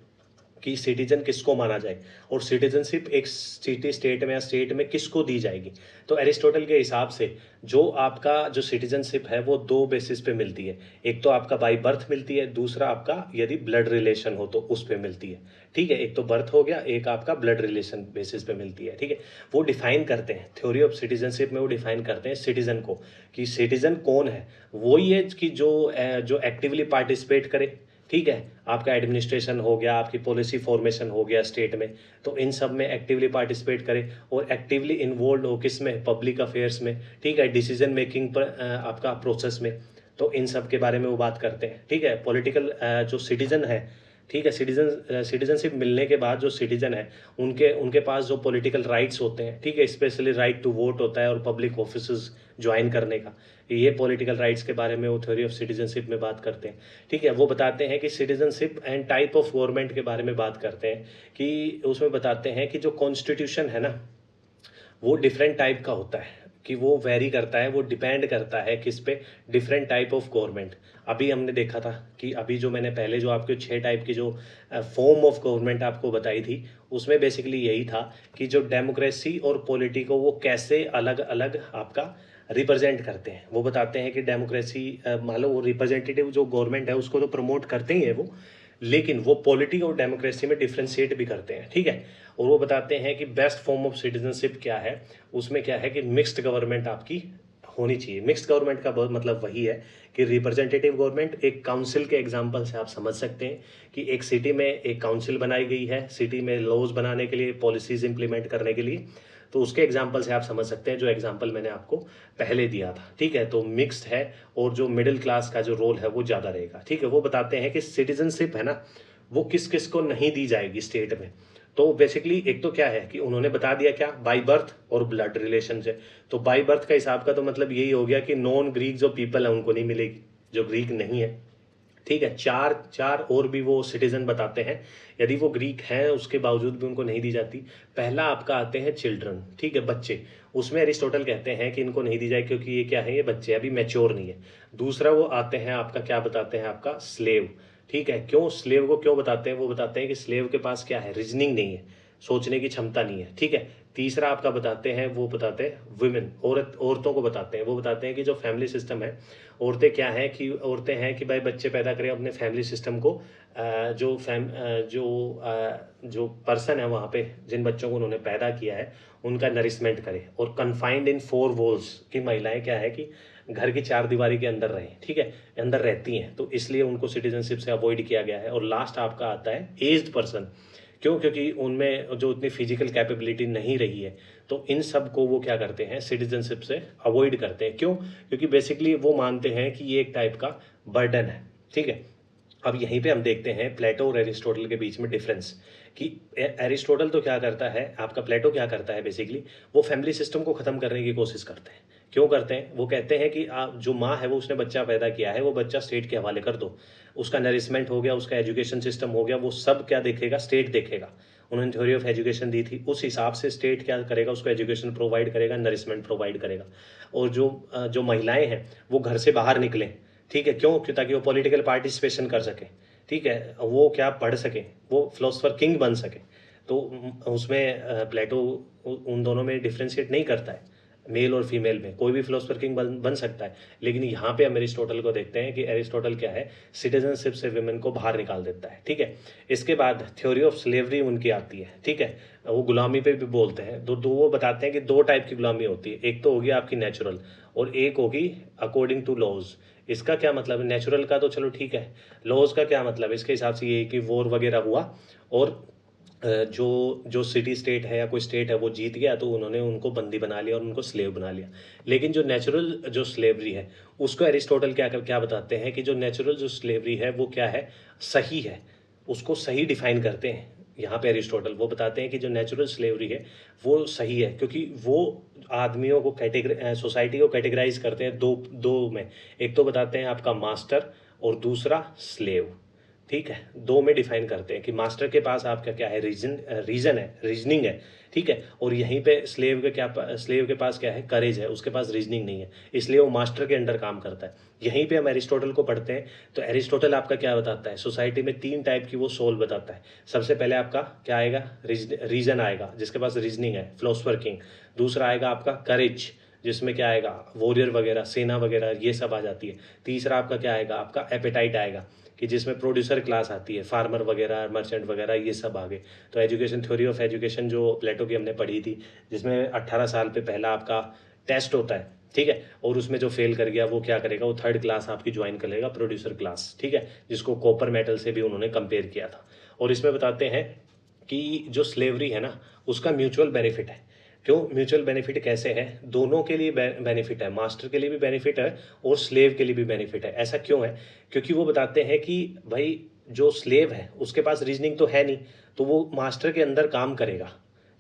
कि सिटीजन किसको माना जाए और सिटीजनशिप एक सिटी स्टेट में या स्टेट में किसको दी जाएगी। तो एरिस्टोटल के हिसाब से जो आपका जो सिटीजनशिप है वो दो बेसिस पे मिलती है। एक तो आपका बाय बर्थ मिलती है, दूसरा आपका यदि ब्लड रिलेशन हो तो उस पे मिलती है, ठीक है। एक तो बर्थ हो गया, एक आपका ब्लड रिलेशन बेसिस पे मिलती है, ठीक है। वो डिफाइन करते हैं थ्योरी ऑफ सिटीजनशिप में, वो डिफाइन करते हैं सिटीजन को कि सिटीजन कौन है। वही है कि जो एक्टिवली पार्टिसिपेट करे, ठीक है। आपका एडमिनिस्ट्रेशन हो गया, आपकी पॉलिसी फॉर्मेशन हो गया स्टेट में, तो इन सब में एक्टिवली पार्टिसिपेट करे और एक्टिवली इन्वॉल्व हो किस में, पब्लिक अफेयर्स में, ठीक है, डिसीजन मेकिंग पर आपका प्रोसेस में। तो इन सब के बारे में वो बात करते हैं, ठीक है। पॉलिटिकल जो सिटीजन है, ठीक है, सिटीजनशिप मिलने के बाद जो सिटीजन है उनके उनके पास जो पॉलिटिकल राइट्स होते हैं, ठीक है, स्पेशली राइट टू वोट होता है और पब्लिक ऑफिस ज्वाइन करने का, ये पॉलिटिकल राइट्स के बारे में वो थ्योरी ऑफ सिटीजनशिप में बात करते हैं, ठीक है। वो बताते हैं कि citizenship and type of government के बारे में बात करते हैं, कि उसमें बताते हैं कि जो कॉन्स्टिट्यूशन है ना वो डिफरेंट टाइप का होता है, कि वो वेरी करता है, वो डिपेंड करता है किस पे, डिफरेंट टाइप ऑफ गवर्नमेंट। अभी हमने देखा था कि अभी जो मैंने पहले जो आपके 6 टाइप की जो फॉर्म ऑफ गवर्नमेंट आपको बताई थी, उसमें बेसिकली यही था कि जो डेमोक्रेसी और पॉलिटी को वो कैसे अलग अलग आपका रिप्रेजेंट करते हैं। वो बताते हैं कि डेमोक्रेसी मान लो वो रिप्रेजेंटेटिव जो गवर्नमेंट है उसको तो प्रमोट करते ही है वो, लेकिन वो पॉलिटी और डेमोक्रेसी में डिफ्रेंशिएट भी करते हैं, ठीक है। और वो बताते हैं कि बेस्ट फॉर्म ऑफ सिटीजनशिप क्या है, उसमें क्या है कि मिक्स्ड गवर्नमेंट आपकी होनी चाहिए। मिक्स्ड गवर्नमेंट का बहुत मतलब वही है कि रिप्रेजेंटेटिव गवर्नमेंट, एक काउंसिल के एग्जांपल से आप समझ सकते हैं कि एक सिटी में एक काउंसिल बनाई गई है, सिटी में लॉज बनाने के लिए, पॉलिसीज इंप्लीमेंट करने के लिए, तो उसके एग्जाम्पल से आप समझ सकते हैं जो एग्जाम्पल मैंने आपको पहले दिया था, ठीक है। तो मिक्स्ड है और जो मिडिल क्लास का जो रोल है वो ज़्यादा रहेगा, ठीक है। वो बताते हैं कि सिटीजनशिप है ना वो किस किस को नहीं दी जाएगी स्टेट में। तो बेसिकली एक तो क्या है कि उन्होंने बता दिया क्या, बाय बर्थ और ब्लड रिलेशन से। तो बाय बर्थ का हिसाब का तो मतलब यही हो गया कि नॉन ग्रीक जो पीपल है उनको नहीं मिलेगी, जो ग्रीक नहीं है, ठीक है। चार चार और भी वो सिटीजन बताते हैं, यदि वो ग्रीक हैं उसके बावजूद भी उनको नहीं दी जाती। पहला आपका आते हैं चिल्ड्रन, ठीक है, बच्चे। उसमें अरिस्टोटल कहते हैं कि इनको नहीं दी जाए क्योंकि ये क्या है, ये बच्चे अभी मैच्योर नहीं है। दूसरा वो आते हैं आपका, क्या बताते हैं, आपका स्लेव, ठीक है। क्यों स्लेव को क्यों बताते हैं, वो बताते हैं कि स्लेव के पास क्या है, रीजनिंग नहीं है, सोचने की क्षमता नहीं है, ठीक है। तीसरा आपका बताते हैं, वो बताते हैं वुमेन, औरतों को बताते हैं। वो बताते हैं कि जो फैमिली सिस्टम है, औरतें क्या है कि औरतें हैं कि भाई बच्चे पैदा करें अपने फैमिली सिस्टम को, जो पर्सन है वहाँ पे जिन बच्चों को उन्होंने पैदा किया है उनका नरिशमेंट करे। और कन्फाइंड इन 4 वॉल्स की महिलाएं क्या है कि घर की 4 दीवारी के अंदर रहें, ठीक है, अंदर रहती हैं, तो इसलिए उनको सिटीजनशिप से अवॉइड किया गया है। और लास्ट आपका आता है एज्ड पर्सन, क्यों, क्योंकि उनमें जो उतनी फिजिकल कैपेबिलिटी नहीं रही है, तो इन सब को वो क्या करते हैं, सिटीजनशिप से अवॉइड करते हैं। क्यों, क्योंकि बेसिकली वो मानते हैं कि ये एक टाइप का बर्डन है, ठीक है। अब यहीं पे हम देखते हैं प्लेटो और एरिस्टोटल के बीच में डिफरेंस, कि एरिस्टोटल तो क्या करता है, आपका प्लेटो क्या करता है, बेसिकली वो फैमिली सिस्टम को ख़त्म करने की कोशिश करते हैं। क्यों करते हैं, वो कहते हैं कि आप जो माँ है वो उसने बच्चा पैदा किया है, वो बच्चा स्टेट के हवाले कर दो, उसका नरिशमेंट हो गया, उसका एजुकेशन सिस्टम हो गया, वो सब क्या देखेगा, स्टेट देखेगा। उन्होंने थ्योरी ऑफ एजुकेशन दी थी, उस हिसाब से स्टेट क्या करेगा, उसको एजुकेशन प्रोवाइड करेगा, नरिशमेंट प्रोवाइड करेगा। और जो महिलाएं हैं वो घर से बाहर निकलें, ठीक है, क्यों, ताकि वो पॉलिटिकल पार्टिसिपेशन कर सके, ठीक है, वो क्या पढ़ सके, वो फिलोसफर किंग बन सके। तो उसमें प्लेटो उन दोनों में डिफ्रेंशिएट नहीं करता है, मेल और फीमेल में कोई भी फिलोसफर किंग बन सकता है। लेकिन यहाँ पे हम एरिस्टोटल को देखते हैं कि एरिस्टोटल क्या है, सिटीजनशिप से विमेन को बाहर निकाल देता है, ठीक है। इसके बाद थ्योरी ऑफ स्लेवरी उनकी आती है, ठीक है, वो गुलामी पे भी बोलते हैं। दो वो बताते हैं कि 2 टाइप की गुलामी होती है, एक तो होगी आपकी नेचुरल और एक होगी अकॉर्डिंग टू लॉज। इसका क्या मतलब है, नेचुरल का तो चलो ठीक है, लॉज का क्या मतलब, इसके हिसाब से ये कि वॉर वगैरह हुआ और जो जो सिटी स्टेट है या कोई स्टेट है वो जीत गया तो उन्होंने उनको बंदी बना लिया और उनको स्लेव बना लिया। लेकिन जो नेचुरल जो स्लेवरी है उसको एरिस्टोटल क्या बताते हैं कि जो नेचुरल जो स्लेवरी है वो क्या है, सही है, उसको सही डिफाइन करते हैं। यहाँ पे एरिस्टोटल वो बताते हैं कि जो नेचुरल स्लेवरी है वो सही है, क्योंकि वो आदमियों को सोसाइटी को कैटेगराइज करते हैं दो दो में। एक तो बताते हैं आपका मास्टर और दूसरा स्लेव। ठीक है, दो में डिफाइन करते हैं कि मास्टर के पास आपका क्या है, रीजन है, रीजनिंग है। ठीक है, और यहीं पे स्लेव के पास क्या है, करेज है, उसके पास रीजनिंग नहीं है, इसलिए वो मास्टर के अंडर काम करता है। यहीं पे हम एरिस्टोटल को पढ़ते हैं तो एरिस्टोटल आपका क्या बताता है, सोसाइटी में 3 टाइप की वो सोल बताता है। सबसे पहले आपका क्या आएगा, रीजन आएगा, जिसके पास रीजनिंग है, फिलोसफर किंग। दूसरा आएगा आपका करेज, जिसमें क्या आएगा, वॉरियर वगैरह, सेना वगैरह ये सब आ जाती है। तीसरा आपका क्या आएगा, आपका एपेटाइट आएगा, कि जिसमें प्रोड्यूसर क्लास आती है, फार्मर वगैरह, मर्चेंट वगैरह ये सब आ गए। तो एजुकेशन, थ्योरी ऑफ एजुकेशन जो प्लेटो की हमने पढ़ी थी, जिसमें 18 साल पे पहला आपका टेस्ट होता है। ठीक है, और उसमें जो फेल कर गया वो क्या करेगा, वो थर्ड क्लास आपकी ज्वाइन कर लेगा, प्रोड्यूसर क्लास। ठीक है, जिसको कॉपर मेटल से भी उन्होंने कंपेयर किया था। और इसमें बताते हैं कि जो स्लेवरी है ना उसका म्यूचुअल बेनिफिट है। क्यों म्यूचुअल बेनिफिट, कैसे है, दोनों के लिए बेनिफिट है, मास्टर के लिए भी बेनिफिट है और स्लेव के लिए भी बेनिफिट है। ऐसा क्यों है, क्योंकि वो बताते हैं कि भाई जो स्लेव है उसके पास रीजनिंग तो है नहीं, तो वो मास्टर के अंदर काम करेगा।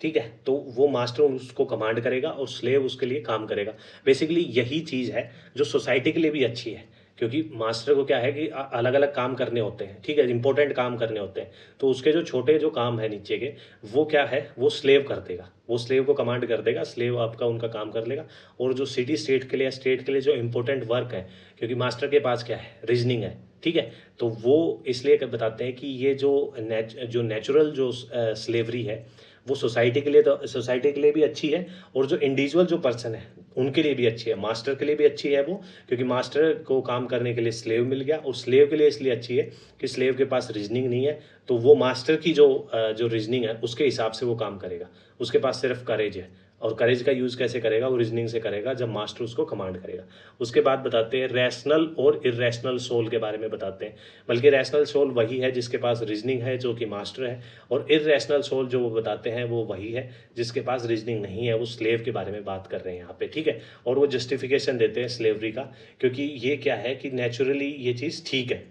ठीक है, तो वो मास्टर उसको कमांड करेगा और स्लेव उसके लिए काम करेगा। बेसिकली यही चीज़ है जो सोसाइटी के लिए भी अच्छी है, क्योंकि मास्टर को क्या है कि अलग अलग काम करने होते हैं। ठीक है, इंपॉर्टेंट काम करने होते हैं, तो उसके जो छोटे जो काम है नीचे के, वो क्या है, वो स्लेव कर देगा, वो स्लेव को कमांड कर देगा, स्लेव आपका उनका काम कर लेगा। और जो सिटी स्टेट के लिए, स्टेट के लिए जो इंपॉर्टेंट वर्क है, क्योंकि मास्टर के पास क्या है, रीजनिंग है। ठीक है, तो वो इसलिए बताते हैं कि ये जो नेचुरल जो स्लेवरी है वो सोसाइटी के लिए भी अच्छी है, और जो इंडिविजुअल जो पर्सन है उनके लिए भी अच्छी है। मास्टर के लिए भी अच्छी है वो, क्योंकि मास्टर को काम करने के लिए स्लेव मिल गया, और स्लेव के लिए इसलिए अच्छी है कि स्लेव के पास रीजनिंग नहीं है, तो वो मास्टर की जो रीजनिंग है उसके हिसाब से वो काम करेगा। उसके पास सिर्फ करेज है, और करेज का यूज़ कैसे करेगा, वो रीजनिंग से करेगा जब मास्टर उसको कमांड करेगा। उसके बाद बताते हैं रैशनल और इरेशनल सोल के बारे में बताते हैं। बल्कि रैशनल सोल वही है जिसके पास रीजनिंग है, जो कि मास्टर है, और इरेशनल सोल जो वो बताते हैं वो वही है जिसके पास रीजनिंग नहीं है, वो स्लेव के बारे में बात कर रहे हैं यहाँ पे। ठीक है, और वो जस्टिफिकेशन देते हैं स्लेवरी का, क्योंकि ये क्या है कि नेचुरली ये चीज़ ठीक है।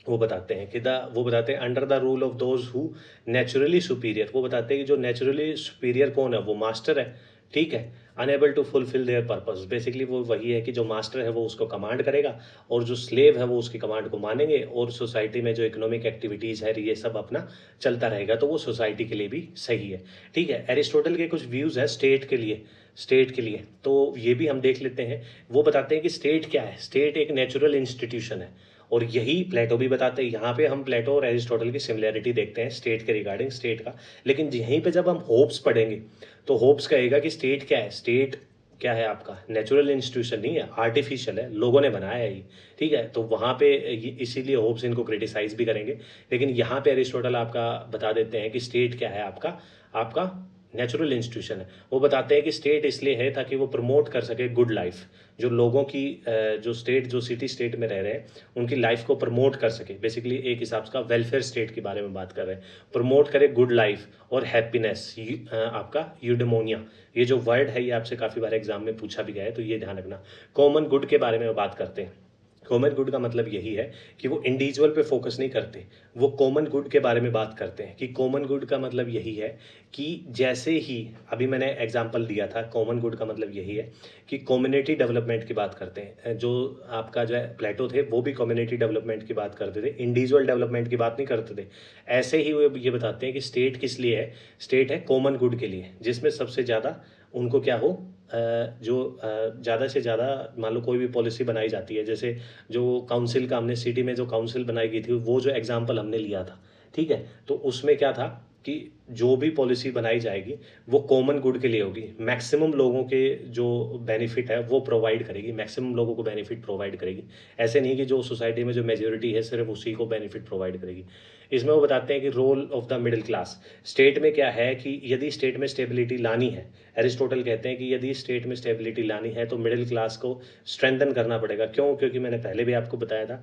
वो बताते हैं कि वो बताते हैं under the rule of those who naturally superior. वो बताते हैं कि जो नेचुरली सुपीरियर कौन है, वो मास्टर है। ठीक है, unable to fulfil their purpose, basically वो वही है कि जो मास्टर है वो उसको कमांड करेगा, और जो स्लेव है वो उसकी कमांड को मानेंगे, और सोसाइटी में जो इकोनॉमिक एक्टिविटीज़ है ये सब अपना चलता रहेगा, तो वो सोसाइटी के लिए भी सही है। ठीक है, एरिस्टोटल के कुछ व्यूज़ है स्टेट के लिए तो ये भी हम देख लेते हैं। वो बताते हैं कि स्टेट क्या है, स्टेट एक नेचुरल इंस्टीट्यूशन है, और यही प्लेटो भी बताते हैं। यहाँ पे हम प्लेटो और एरिस्टोटल की सिमिलैरिटी देखते हैं स्टेट के रिगार्डिंग, स्टेट का। लेकिन यहीं पे जब हम होब्स पढ़ेंगे तो होब्स कहेगा कि स्टेट क्या है, स्टेट क्या है आपका, नेचुरल इंस्टीट्यूशन नहीं है, आर्टिफिशियल है, लोगों ने बनाया है ये। ठीक है, तो वहाँ पे इसीलिए होब्स इनको क्रिटिसाइज भी करेंगे। लेकिन यहाँ पे एरिस्टोटल आपका बता देते हैं कि स्टेट क्या है, आपका आपका नेचुरल इंस्टीट्यूशन है। वो बताते हैं कि स्टेट इसलिए है ताकि वो प्रमोट कर सके गुड लाइफ, जो लोगों की जो स्टेट, जो सिटी स्टेट में रह रहे हैं उनकी लाइफ को प्रमोट कर सके। बेसिकली एक हिसाब का वेलफेयर स्टेट के बारे में बात कर रहे हैं, प्रमोट करे गुड लाइफ और हैप्पीनेस। आपका यूडेमोनिया, ये जो वर्ड है ये आपसे काफ़ी बार एग्जाम में पूछा भी गया है, तो ये ध्यान रखना। कॉमन गुड के बारे में बात करते हैं। कॉमन गुड का मतलब यही है कि वो इंडिविजुअल पे फोकस नहीं करते, वो कॉमन गुड के बारे में बात करते हैं। कि कॉमन गुड का मतलब यही है कि जैसे ही अभी मैंने एग्जांपल दिया था, कॉमन गुड का मतलब यही है कि कम्युनिटी डेवलपमेंट की बात करते हैं। जो आपका जो है प्लेटो थे वो भी कम्युनिटी डेवलपमेंट की बात करते थे, इंडिविजुअल डेवलपमेंट की बात नहीं करते थे। ऐसे ही वो ये बताते हैं कि स्टेट किस लिए है, स्टेट है कॉमन गुड के लिए, जिसमें सबसे ज़्यादा उनको क्या हो, जो ज़्यादा से ज़्यादा, मान लो कोई भी पॉलिसी बनाई जाती है, जैसे जो काउंसिल का हमने सिटी में जो काउंसिल बनाई गई थी, वो जो एग्जाम्पल हमने लिया था। ठीक है, तो उसमें क्या था कि जो भी पॉलिसी बनाई जाएगी वो कॉमन गुड के लिए होगी, मैक्सिमम लोगों के जो बेनिफिट है वो प्रोवाइड करेगी, मैक्सिमम लोगों को बेनिफिट प्रोवाइड करेगी। ऐसे नहीं कि जो सोसाइटी में जो मेजोरिटी है सिर्फ उसी को बेनिफिट प्रोवाइड करेगी। इसमें वो बताते हैं कि role of the middle class, state में क्या है कि यदि स्टेट में स्टेबिलिटी लानी है, एरिस्टोटल कहते हैं कि यदि स्टेट में स्टेबिलिटी लानी है तो मिडिल क्लास को स्ट्रेंथन करना पड़ेगा। क्यों, क्योंकि मैंने पहले भी आपको बताया था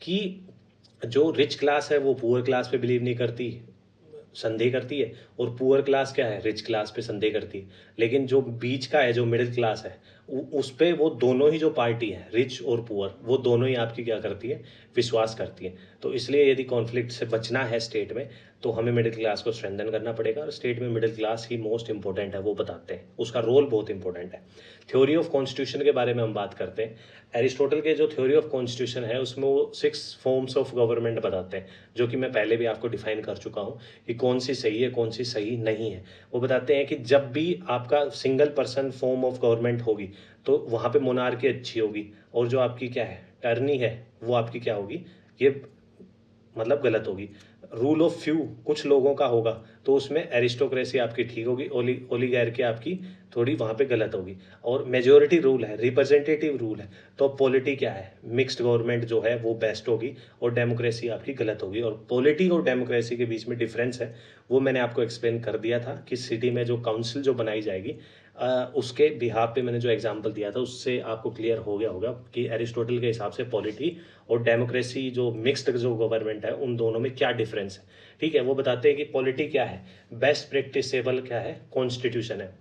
कि जो रिच क्लास है वो पुअर क्लास पे बिलीव नहीं करती, संदेह करती है, और पुअर क्लास क्या है, रिच क्लास पे संदेह करती है। लेकिन जो बीच का है, जो मिडिल क्लास है, उस पे वो दोनों ही जो पार्टी है, रिच और पुअर, वो दोनों ही आपकी क्या करती है, विश्वास करती है। तो इसलिए यदि कॉन्फ्लिक्ट से बचना है स्टेट में, तो हमें मिडिल क्लास को स्ट्रेंथन करना पड़ेगा, और स्टेट में मिडिल क्लास ही मोस्ट इंपॉर्टेंट है, वो बताते हैं, उसका रोल बहुत इंपॉर्टेंट है। थ्योरी ऑफ कॉन्स्टिट्यूशन के बारे में हम बात करते हैं। एरिस्टोटल के जो थ्योरी ऑफ कॉन्स्टिट्यूशन है, उसमें वो 6 फॉर्म्स ऑफ गवर्नमेंट बताते हैं, जो कि मैं पहले भी आपको डिफाइन कर चुका हूँ कि कौन सी सही है, कौन सी सही नहीं है। वो बताते हैं कि जब भी आपका single person form of government होगी, तो वहाँ पे मोनार्की अच्छी होगी, और जो आपकी क्या है, टर्नी है, वो आपकी क्या होगी, ये मतलब गलत होगी। रूल ऑफ फ्यू, कुछ लोगों का होगा, तो उसमें एरिस्टोक्रेसी आपकी ठीक होगी, ओलिगार्की आपकी थोड़ी वहाँ पे गलत होगी। और मेजोरिटी रूल है, रिप्रेजेंटेटिव रूल है, तो पॉलिटी क्या है, मिक्स्ड गवर्नमेंट जो है वो बेस्ट होगी, और डेमोक्रेसी आपकी गलत होगी। और पॉलिटी और डेमोक्रेसी के बीच में डिफरेंस है, वो मैंने आपको एक्सप्लेन कर दिया था कि सिटी में जो काउंसिल जो बनाई जाएगी, उसके बिहाफ पे मैंने जो एग्जांपल दिया था, उससे आपको क्लियर हो गया होगा कि एरिस्टोटल के हिसाब से पॉलिटी और डेमोक्रेसी जो मिक्स्ड जो गवर्नमेंट है, उन दोनों में क्या डिफरेंस है। ठीक है, वो बताते हैं कि पॉलिटी क्या है, बेस्ट प्रैक्टिसेबल क्या है, कॉन्स्टिट्यूशन है।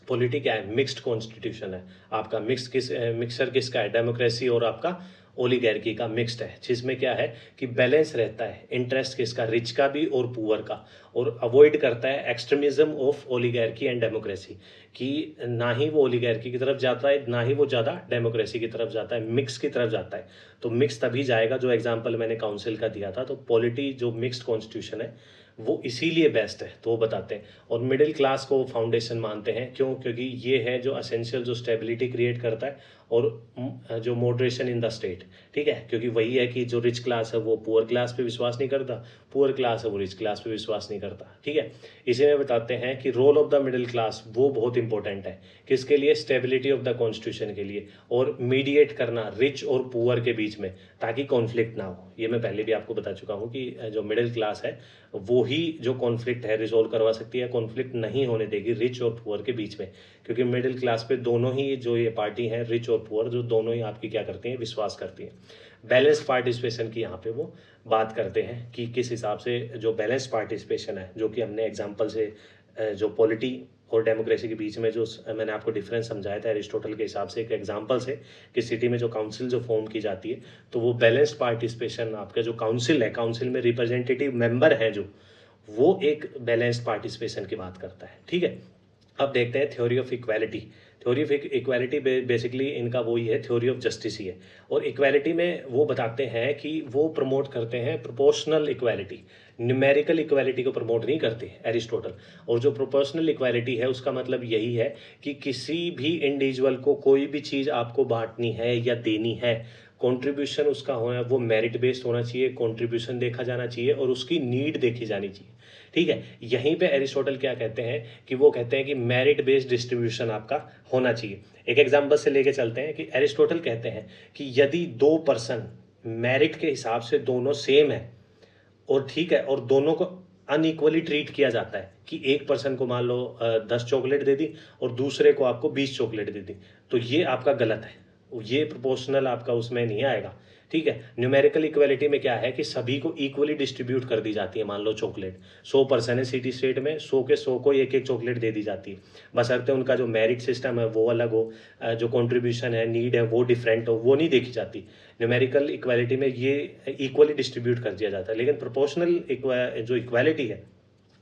पॉलिटी क्या है, मिक्स्ड कॉन्स्टिट्यूशन है आपका, मिक्सर किसका है, डेमोक्रेसी और आपका ओलिगैर्की का मिक्स्ड है, जिसमें क्या है कि बैलेंस रहता है, इंटरेस्ट किसका, रिच का भी और पुअर का, और अवॉइड करता है एक्सट्रीमिज्म ऑफ ओलिगैर्की एंड डेमोक्रेसी, कि ना ही वो ओलिगैर्की की तरफ जाता है, ना ही वो ज़्यादा डेमोक्रेसी की तरफ जाता है, मिक्स की तरफ जाता है। तो मिक्स तभी जाएगा, जो एग्जाम्पल मैंने काउंसिल का दिया था। तो पॉलिटी जो मिक्स्ड कॉन्स्टिट्यूशन है, वो इसीलिए बेस्ट है, तो वो बताते हैं। और मिडिल क्लास को फाउंडेशन मानते हैं, क्यों, क्योंकि ये है जो असेंशियल जो स्टेबिलिटी क्रिएट करता है, और जो मॉडरेशन इन द स्टेट। ठीक है, क्योंकि वही है कि जो रिच क्लास है वो पुअर क्लास पे विश्वास नहीं करता, पुअर क्लास है वो रिच क्लास पे विश्वास नहीं करता। ठीक है, इसी में बताते हैं कि role of the middle class वो बहुत इंपॉर्टेंट है, किसके लिए, स्टेबिलिटी ऑफ द कॉन्स्टिट्यूशन के लिए, और मीडिएट करना रिच और पुअर के बीच में, ताकि कॉन्फ्लिक्ट ना हो। ये मैं पहले भी आपको बता चुका हूँ कि जो मिडिल क्लास है वो ही जो कॉन्फ्लिक्ट है रिजोल्व करवा सकती है, कॉन्फ्लिक्ट नहीं होने देगी रिच और पुअर के बीच में, क्योंकि मिडिल क्लास पे दोनों ही जो ये पार्टी है, रिच और पुअर, जो दोनों ही आपकी क्या करती हैं, विश्वास करती हैं। बैलेंस पार्टिसिपेशन की यहाँ पे वो बात करते हैं कि किस हिसाब से जो बैलेंस पार्टिसिपेशन है, जो कि हमने एग्जाम्पल से जो पॉलिटी और डेमोक्रेसी के बीच में जो मैंने आपको डिफरेंस समझाया था एरिस्टोटल के हिसाब से एक एग्जांपल से, कि सिटी में जो काउंसिल जो फॉर्म की जाती है, तो वो बैलेंस्ड पार्टिसिपेशन, आपका जो काउंसिल है, काउंसिल में रिप्रेजेंटेटिव मेंबर हैं जो, वो एक बैलेंस्ड पार्टिसिपेशन की बात करता है। ठीक है, अब देखते हैं theory of equality. Theory of equality basically इनका वही है, थ्योरी ऑफ जस्टिस ही है। और इक्वालिटी में वो बताते हैं कि वो प्रमोट करते हैं प्रोपोर्शनल इक्वालिटी, न्यूमेरिकल इक्वालिटी को प्रमोट नहीं करते एरिस्टोटल। और जो प्रोपोर्शनल इक्वालिटी है, उसका मतलब यही है कि किसी भी इंडिविजुअल को कोई भी चीज़ आपको बांटनी है या देनी है, कंट्रीब्यूशन उसका होना, वो मेरिट बेस्ड होना चाहिए, कंट्रीब्यूशन देखा जाना चाहिए, और उसकी नीड देखी जानी चाहिए। ठीक है, यहीं पे एरिस्टोटल क्या कहते हैं कि वो कहते हैं कि मेरिट बेस्ड डिस्ट्रीब्यूशन आपका होना चाहिए। एक एग्जांपल से लेके चलते हैं कि एरिस्टोटल कहते हैं कि यदि 2 पर्सन मेरिट के हिसाब से दोनों सेम है, और ठीक है, और दोनों को अनइक्वली ट्रीट किया जाता है, कि एक पर्सन को मान लो 10 चॉकलेट दे दी और दूसरे को आपको 20 चॉकलेट दे दी, तो ये आपका गलत है, ये प्रोपोर्शनल आपका उसमें नहीं आएगा। ठीक है, न्यूमेरिकल इक्वालिटी में क्या है कि सभी को इक्वली डिस्ट्रीब्यूट कर दी जाती है। मान लो चॉकलेट 100 पर्सन है सिटी स्टेट में, 100 के 100 को एक एक चॉकलेट दे दी जाती है, बशर्ते उनका जो मेरिट सिस्टम है वो अलग हो, जो कंट्रीब्यूशन है, नीड है, वो डिफरेंट हो, वो नहीं देखी जाती। न्यूमेरिकल इक्वालिटी में ये इक्वली डिस्ट्रीब्यूट कर दिया जाता है। लेकिन प्रोपोर्शनल जो इक्वालिटी है,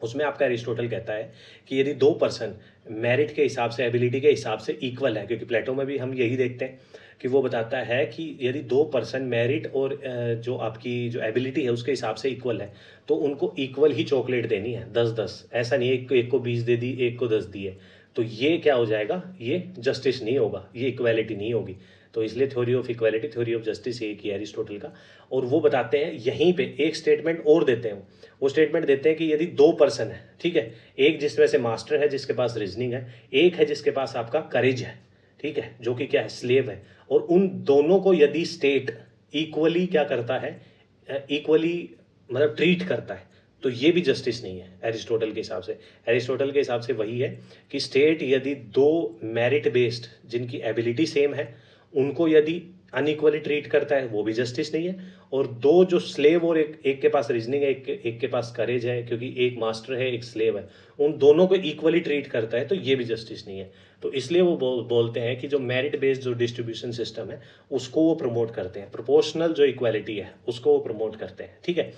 उसमें आपका एरिस्टोटल कहता है कि यदि 2 पर्सन मेरिट के हिसाब से, एबिलिटी के हिसाब से इक्वल है, क्योंकि प्लेटो में भी हम यही देखते हैं कि वो बताता है कि यदि 2 पर्सन मेरिट और जो आपकी जो एबिलिटी है उसके हिसाब से इक्वल है, तो उनको इक्वल ही चॉकलेट देनी है, 10-10। ऐसा नहीं है एक को 20 दे दी, एक को 10 दिए, तो ये क्या हो जाएगा, ये जस्टिस नहीं होगा, ये इक्वालिटी नहीं होगी। तो इसलिए theory of equality, theory of justice ये की एरिस्टोटल का। और वो बताते हैं यहीं पे एक स्टेटमेंट और देते हैं, वो स्टेटमेंट देते हैं कि यदि 2 पर्सन है, ठीक है, एक जिसमें से मास्टर है जिसके पास रीजनिंग है, एक है जिसके पास आपका करेज है, ठीक है, जो कि क्या है, स्लेव है, और उन दोनों को यदि स्टेट इक्वली क्या करता है, इक्वली मतलब ट्रीट करता है, तो ये भी जस्टिस नहीं है एरिस्टोटल के हिसाब से। एरिस्टोटल के हिसाब से वही है कि स्टेट यदि 2 मेरिट बेस्ड जिनकी एबिलिटी सेम है, उनको यदि अनइक्वली ट्रीट करता है, वो भी जस्टिस नहीं है। और दो जो स्लेव और एक के पास रीजनिंग है, एक के पास करेज है, क्योंकि एक मास्टर है एक स्लेव है, उन दोनों को इक्वली ट्रीट करता है, तो ये भी जस्टिस नहीं है। तो इसलिए वो बोलते हैं कि जो मेरिट बेस्ड जो डिस्ट्रीब्यूशन सिस्टम है उसको वो प्रमोट करते हैं, प्रोपोर्शनल जो इक्वालिटी है उसको वो प्रमोट करते हैं। ठीक है,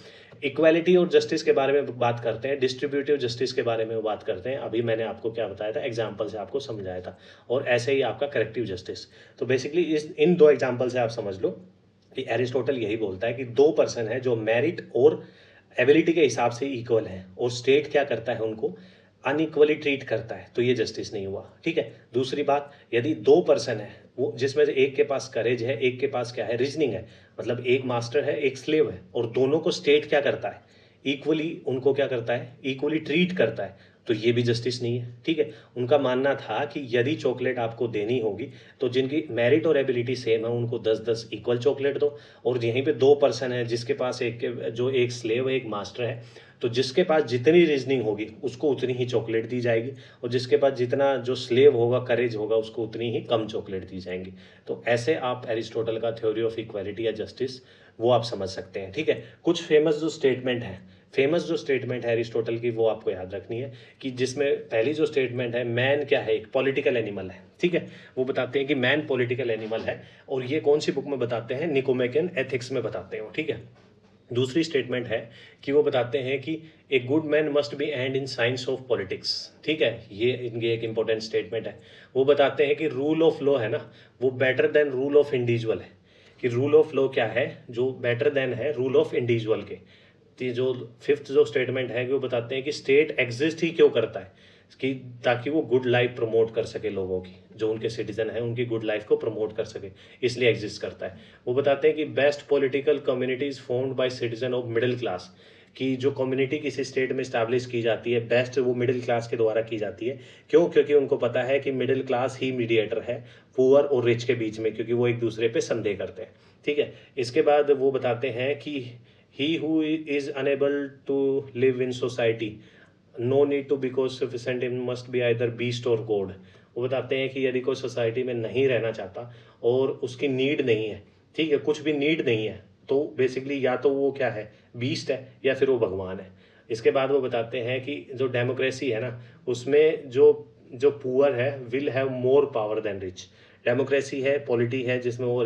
इक्वालिटी और जस्टिस के बारे में बात करते हैं, डिस्ट्रीब्यूटिव जस्टिस के बारे में वो बात करते हैं। अभी मैंने आपको क्या बताया था, एग्जाम्पल से आपको समझाया था। और ऐसे ही आपका करेक्टिव जस्टिस। तो बेसिकली इन दो एग्जाम्पल से आप समझ लो कि एरिस्टोटल यही बोलता है कि दो पर्सन है जो मेरिट और एबिलिटी के हिसाब से इक्वल है, और स्टेट क्या करता है, उनको अनइक्वली ट्रीट करता है, तो ये जस्टिस नहीं हुआ। ठीक है, दूसरी बात, यदि दो पर्सन है वो जिसमें से एक के पास करेज है, एक के पास क्या है, रीजनिंग है, मतलब एक मास्टर है एक स्लेव है, और दोनों को स्टेट क्या करता है, इक्वली उनको क्या करता है, इक्वली ट्रीट करता है, तो ये भी जस्टिस नहीं है। ठीक है, उनका मानना था कि यदि चॉकलेट आपको देनी होगी तो जिनकी मेरिट और एबिलिटी सेम है उनको 10-10 इक्वल चॉकलेट दो, और यहीं पे दो पर्सन है जिसके पास एक स्लेव है एक मास्टर है, तो जिसके पास जितनी रीजनिंग होगी उसको उतनी ही चॉकलेट दी जाएगी, और जिसके पास जितना जो स्लेव होगा, करेज होगा, उसको उतनी ही कम चॉकलेट दी जाएंगी। तो ऐसे आप एरिस्टोटल का थ्योरी ऑफ इक्वालिटी या जस्टिस वो आप समझ सकते हैं। ठीक है, कुछ फेमस जो स्टेटमेंट है एरिस्टोटल की वो आपको याद रखनी है, कि जिसमें पहली जो स्टेटमेंट है, मैन क्या है, एक पॉलिटिकल एनिमल है। ठीक है, वो बताते हैं कि मैन पॉलिटिकल एनिमल है, और ये कौन सी बुक में बताते हैं, निकोमेकियन एथिक्स में बताते हैं। ठीक है, दूसरी स्टेटमेंट है कि वो बताते हैं कि a good man must be and in science of politics. ठीक है, ये इनकी एक इंपॉर्टेंट स्टेटमेंट है। वो बताते हैं कि रूल ऑफ लॉ है ना, वो better than rule of individual है, कि रूल ऑफ लॉ क्या है, जो बेटर देन है रूल ऑफ इंडिविजुअल के। तो जो फिफ्थ जो स्टेटमेंट है कि वो बताते हैं कि स्टेट एग्जिस्ट ही क्यों करता है, कि ताकि वो गुड लाइफ प्रमोट कर सके, लोगों की जो उनके सिटीजन हैं उनकी गुड लाइफ को प्रमोट कर सके, इसलिए एग्जिस्ट करता है। वो बताते हैं कि best political communities formed by citizen of middle class, कि जो कम्युनिटी किसी स्टेट में स्टैब्लिश की जाती है बेस्ट वो मिडिल क्लास के द्वारा की जाती है। क्यों? क्योंकि उनको पता है कि मिडिल क्लास ही मीडिएटर है पुअर और रिच के बीच में, क्योंकि वो एक दूसरे पे संदेह करते हैं। ठीक है, इसके बाद वो बताते हैं कि he who is unable to live in society no need to because sufficient in must be either beast और गॉड। वो बताते हैं कि यदि कोई सोसाइटी में नहीं रहना चाहता और उसकी नीड नहीं है, ठीक है, कुछ भी नीड नहीं है, तो बेसिकली या तो वो क्या है, बीस्ट है, या फिर वो भगवान है। इसके बाद वो बताते हैं कि जो डेमोक्रेसी है ना, उसमें जो जो पुअर है will have more power than rich. Democracy है, पॉलिटी है, जिसमें वो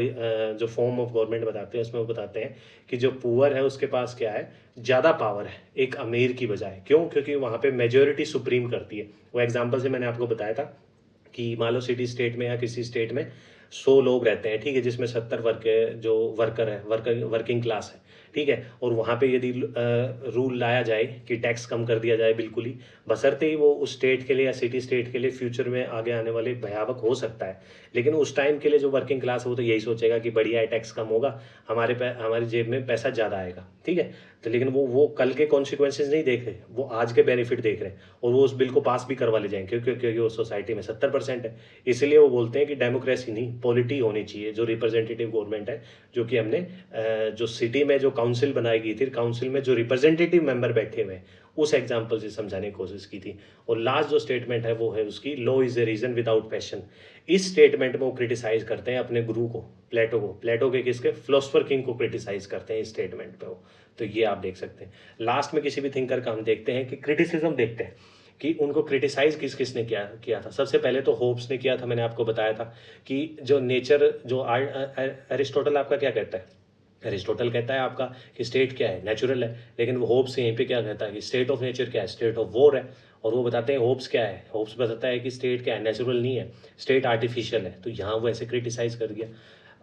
जो फॉर्म ऑफ गवर्नमेंट बताते हैं उसमें वो बताते हैं कि जो पुअर है उसके पास क्या है, ज़्यादा पावर है एक अमीर की बजाय। क्यों? क्योंकि वहाँ पे मेजोरिटी सुप्रीम करती है। वो एग्जांपल से मैंने आपको बताया था कि मान लो सिटी स्टेट में या किसी स्टेट में 100 लोग रहते हैं, ठीक है, जिसमें 70 वर्किंग क्लास है, ठीक है, और वहाँ पे यदि रूल लाया जाए कि टैक्स कम कर दिया जाए बिल्कुल ही, बशर्ते ही वो उस स्टेट के लिए या सिटी स्टेट के लिए फ्यूचर में आगे आने वाले भयावक हो सकता है, लेकिन उस टाइम के लिए जो वर्किंग क्लास है वो तो यही सोचेगा कि बढ़िया है, टैक्स कम होगा, हमारी जेब में पैसा ज़्यादा आएगा। ठीक है, तो लेकिन वो कल के कॉन्सिक्वेंसेज नहीं देख रहे, वो आज के बेनिफिट देख रहे हैं, और वो उस बिल को पास भी करवा ले जाएंगे, क्योंकि वो सोसाइटी में 70% है। इसलिए वो बोलते हैं कि डेमोक्रेसी नहीं, पॉलिटी होनी चाहिए, जो रिप्रेजेंटेटिव गवर्नमेंट है, जो कि हमने जो सिटी में जो काउंसिल बनाई गई थी, काउंसिल में जो रिप्रेजेंटेटिव मेंबर बैठे हुए हैं, उस एग्जाम्पल से समझाने की कोशिश की थी। और लास्ट जो स्टेटमेंट है वो है उसकी, law is a reason without passion. इस स्टेटमेंट में वो क्रिटिसाइज करते हैं अपने गुरु को, प्लेटो के किसके, फिलोसफर किंग को क्रिटिसाइज करते हैं इस स्टेटमेंट पे वो। तो ये आप देख सकते हैं। लास्ट में किसी भी थिंकर का हम देखते हैं कि क्रिटिसिज्म देखते हैं कि उनको क्रिटिसाइज किसने किया था। सबसे पहले तो होब्स ने किया था, मैंने आपको बताया था कि जो नेचर, जो एरिस्टोटल आपका क्या कहता है, एरिस्टोटल कहता है आपका कि स्टेट क्या है, नेचुरल है, लेकिन वो होब्स यहीं पे क्या कहता है कि स्टेट ऑफ नेचर क्या है, स्टेट ऑफ वॉर है। और वो बताते हैं होब्स क्या है, होब्स बताता है कि स्टेट क्या है, नेचुरल नहीं है, स्टेट आर्टिफिशियल है। तो यहाँ वो ऐसे क्रिटिसाइज कर दिया।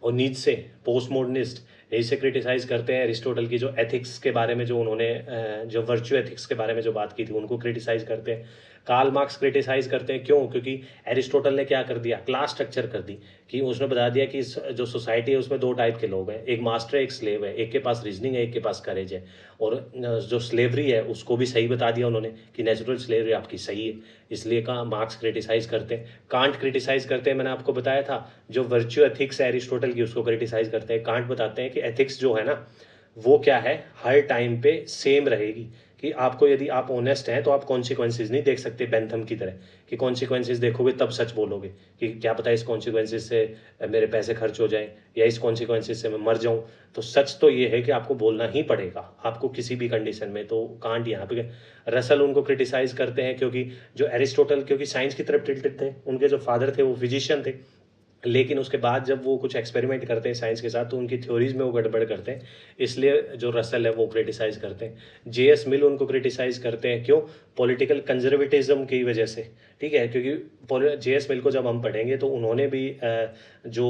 और नीचे पोस्ट मॉडर्निस्ट इसे क्रिटिसाइज करते हैं एरिस्टोटल की जो एथिक्स के बारे में, जो उन्होंने जो वर्चुअल एथिक्स के बारे में जो बात की थी, उनको क्रिटिसाइज करते हैं। कार्ल मार्क्स क्रिटिसाइज करते हैं। क्यों? क्योंकि एरिस्टोटल ने क्या कर दिया, क्लास स्ट्रक्चर कर दी, कि उसने बता दिया कि जो सोसाइटी है उसमें 2 टाइप के लोग हैं, एक मास्टर है एक स्लेव है, एक के पास रीजनिंग है एक के पास करेज है। और जो स्लेवरी है उसको भी सही बता दिया उन्होंने कि नेचुरल स्लेवरी आपकी सही है, इसलिए कहा मार्क्स क्रिटिसाइज करते हैं। कांट क्रिटिसाइज करते हैं, मैंने आपको बताया था जो वर्च्यू एथिक्स है एरिस्टोटल की उसको क्रिटिसाइज करते हैं। कांट बताते हैं कि एथिक्स जो है ना वो क्या है, हर टाइम पे सेम रहेगी, कि आपको यदि आप ऑनेस्ट हैं तो आप कॉन्सिक्वेंसेज नहीं देख सकते बेंथम की तरह, कि कॉन्सिक्वेंसेज देखोगे तब सच बोलोगे, कि क्या पता इस कॉन्सिक्वेंसेज से मेरे पैसे खर्च हो जाएं या इस कॉन्सिक्वेंसेज से मैं मर जाऊं। तो सच तो ये है कि आपको बोलना ही पड़ेगा, आपको किसी भी कंडीशन में। तो कांट यहाँ पे, रसल उनको क्रिटिसाइज करते हैं क्योंकि जो एरिस्टोटल क्योंकि साइंस की तरफ टिल्टेड थे, उनके जो फादर थे वो फिजिशियन थे, लेकिन उसके बाद जब वो कुछ एक्सपेरिमेंट करते हैं साइंस के साथ तो उनकी थ्योरीज में वो गड़बड़ करते हैं, इसलिए जो रसल है वो क्रिटिसाइज करते हैं। जेएस मिल उनको क्रिटिसाइज करते हैं, क्यों? पॉलिटिकल कंजर्वेटिज्म की वजह से, ठीक है, क्योंकि जेएस मिल को जब हम पढ़ेंगे तो उन्होंने भी जो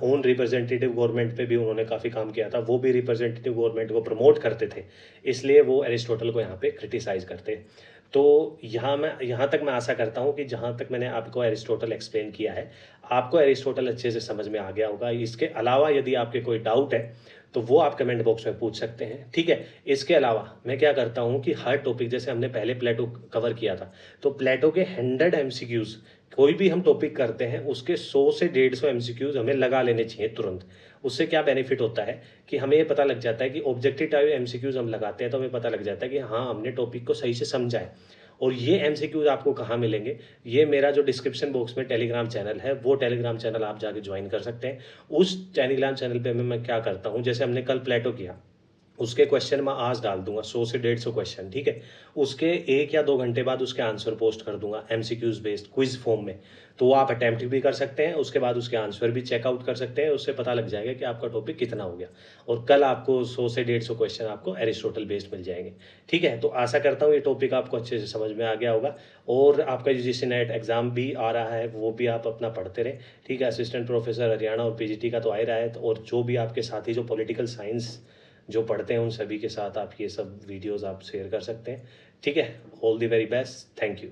ओन रिप्रेजेंटेटिव गवर्नमेंट पे भी उन्होंने काफ़ी काम किया था, वो भी रिप्रेजेंटेटिव गवर्नमेंट को प्रमोट करते थे, इसलिए वो एरिस्टोटल को यहाँ पे क्रिटिसाइज करते हैं। तो यहाँ तक मैं आशा करता हूँ कि जहाँ तक मैंने आपको एरिस्टोटल एक्सप्लेन किया है, आपको एरिस्टोटल अच्छे से समझ में आ गया होगा। इसके अलावा यदि आपके कोई डाउट है तो वो आप कमेंट बॉक्स में पूछ सकते हैं, ठीक है। इसके अलावा मैं क्या करता हूँ कि हर टॉपिक, जैसे हमने पहले प्लेटो कवर किया था, तो प्लेटो के 100 एमसीक्यूज, कोई भी हम टॉपिक करते हैं उसके 100 से 150 एमसीक्यूज हमें लगा लेने चाहिए तुरंत। उससे क्या बेनिफिट होता है कि हमें ये पता लग जाता है कि ऑब्जेक्टिव टाइप एमसीक्यूज हम लगाते हैं तो हमें पता लग जाता है कि हाँ, हमने टॉपिक को सही से समझा है। और ये एमसीक्यूज आपको कहाँ मिलेंगे? ये मेरा जो डिस्क्रिप्शन बॉक्स में टेलीग्राम चैनल है, वो टेलीग्राम चैनल आप जाके ज्वाइन कर सकते हैं। उस टेलीग्राम चैनल पे मैं क्या करता हूँ, जैसे हमने कल प्लेटो किया, उसके क्वेश्चन मैं आज डाल दूंगा, 100 से 150 क्वेश्चन, ठीक है। उसके 1 या 2 घंटे बाद उसके आंसर पोस्ट कर दूंगा एमसीक्यूज बेस्ड क्विज फॉर्म में, तो वो आप अटैम्प्ट भी कर सकते हैं, उसके बाद उसके आंसर भी चेकआउट कर सकते हैं। उससे पता लग जाएगा कि आपका टॉपिक कितना हो गया। और कल आपको 100 से 150 क्वेश्चन आपको एरिस्टोटल बेस्ड मिल जाएंगे, ठीक है। तो आशा करता हूँ ये टॉपिक आपको अच्छे से समझ में आ गया होगा। और आपका यूजीसी नेट एग्जाम भी आ रहा है, वो भी आप अपना पढ़ते रहें, ठीक है। असिस्टेंट प्रोफेसर हरियाणा और पीजीटी का तो आ ही रहा है, और जो भी आपके साथी जो पॉलिटिकल साइंस जो पढ़ते हैं उन सभी के साथ आप ये सब वीडियोस आप शेयर कर सकते हैं, ठीक है। All the very best, thank you.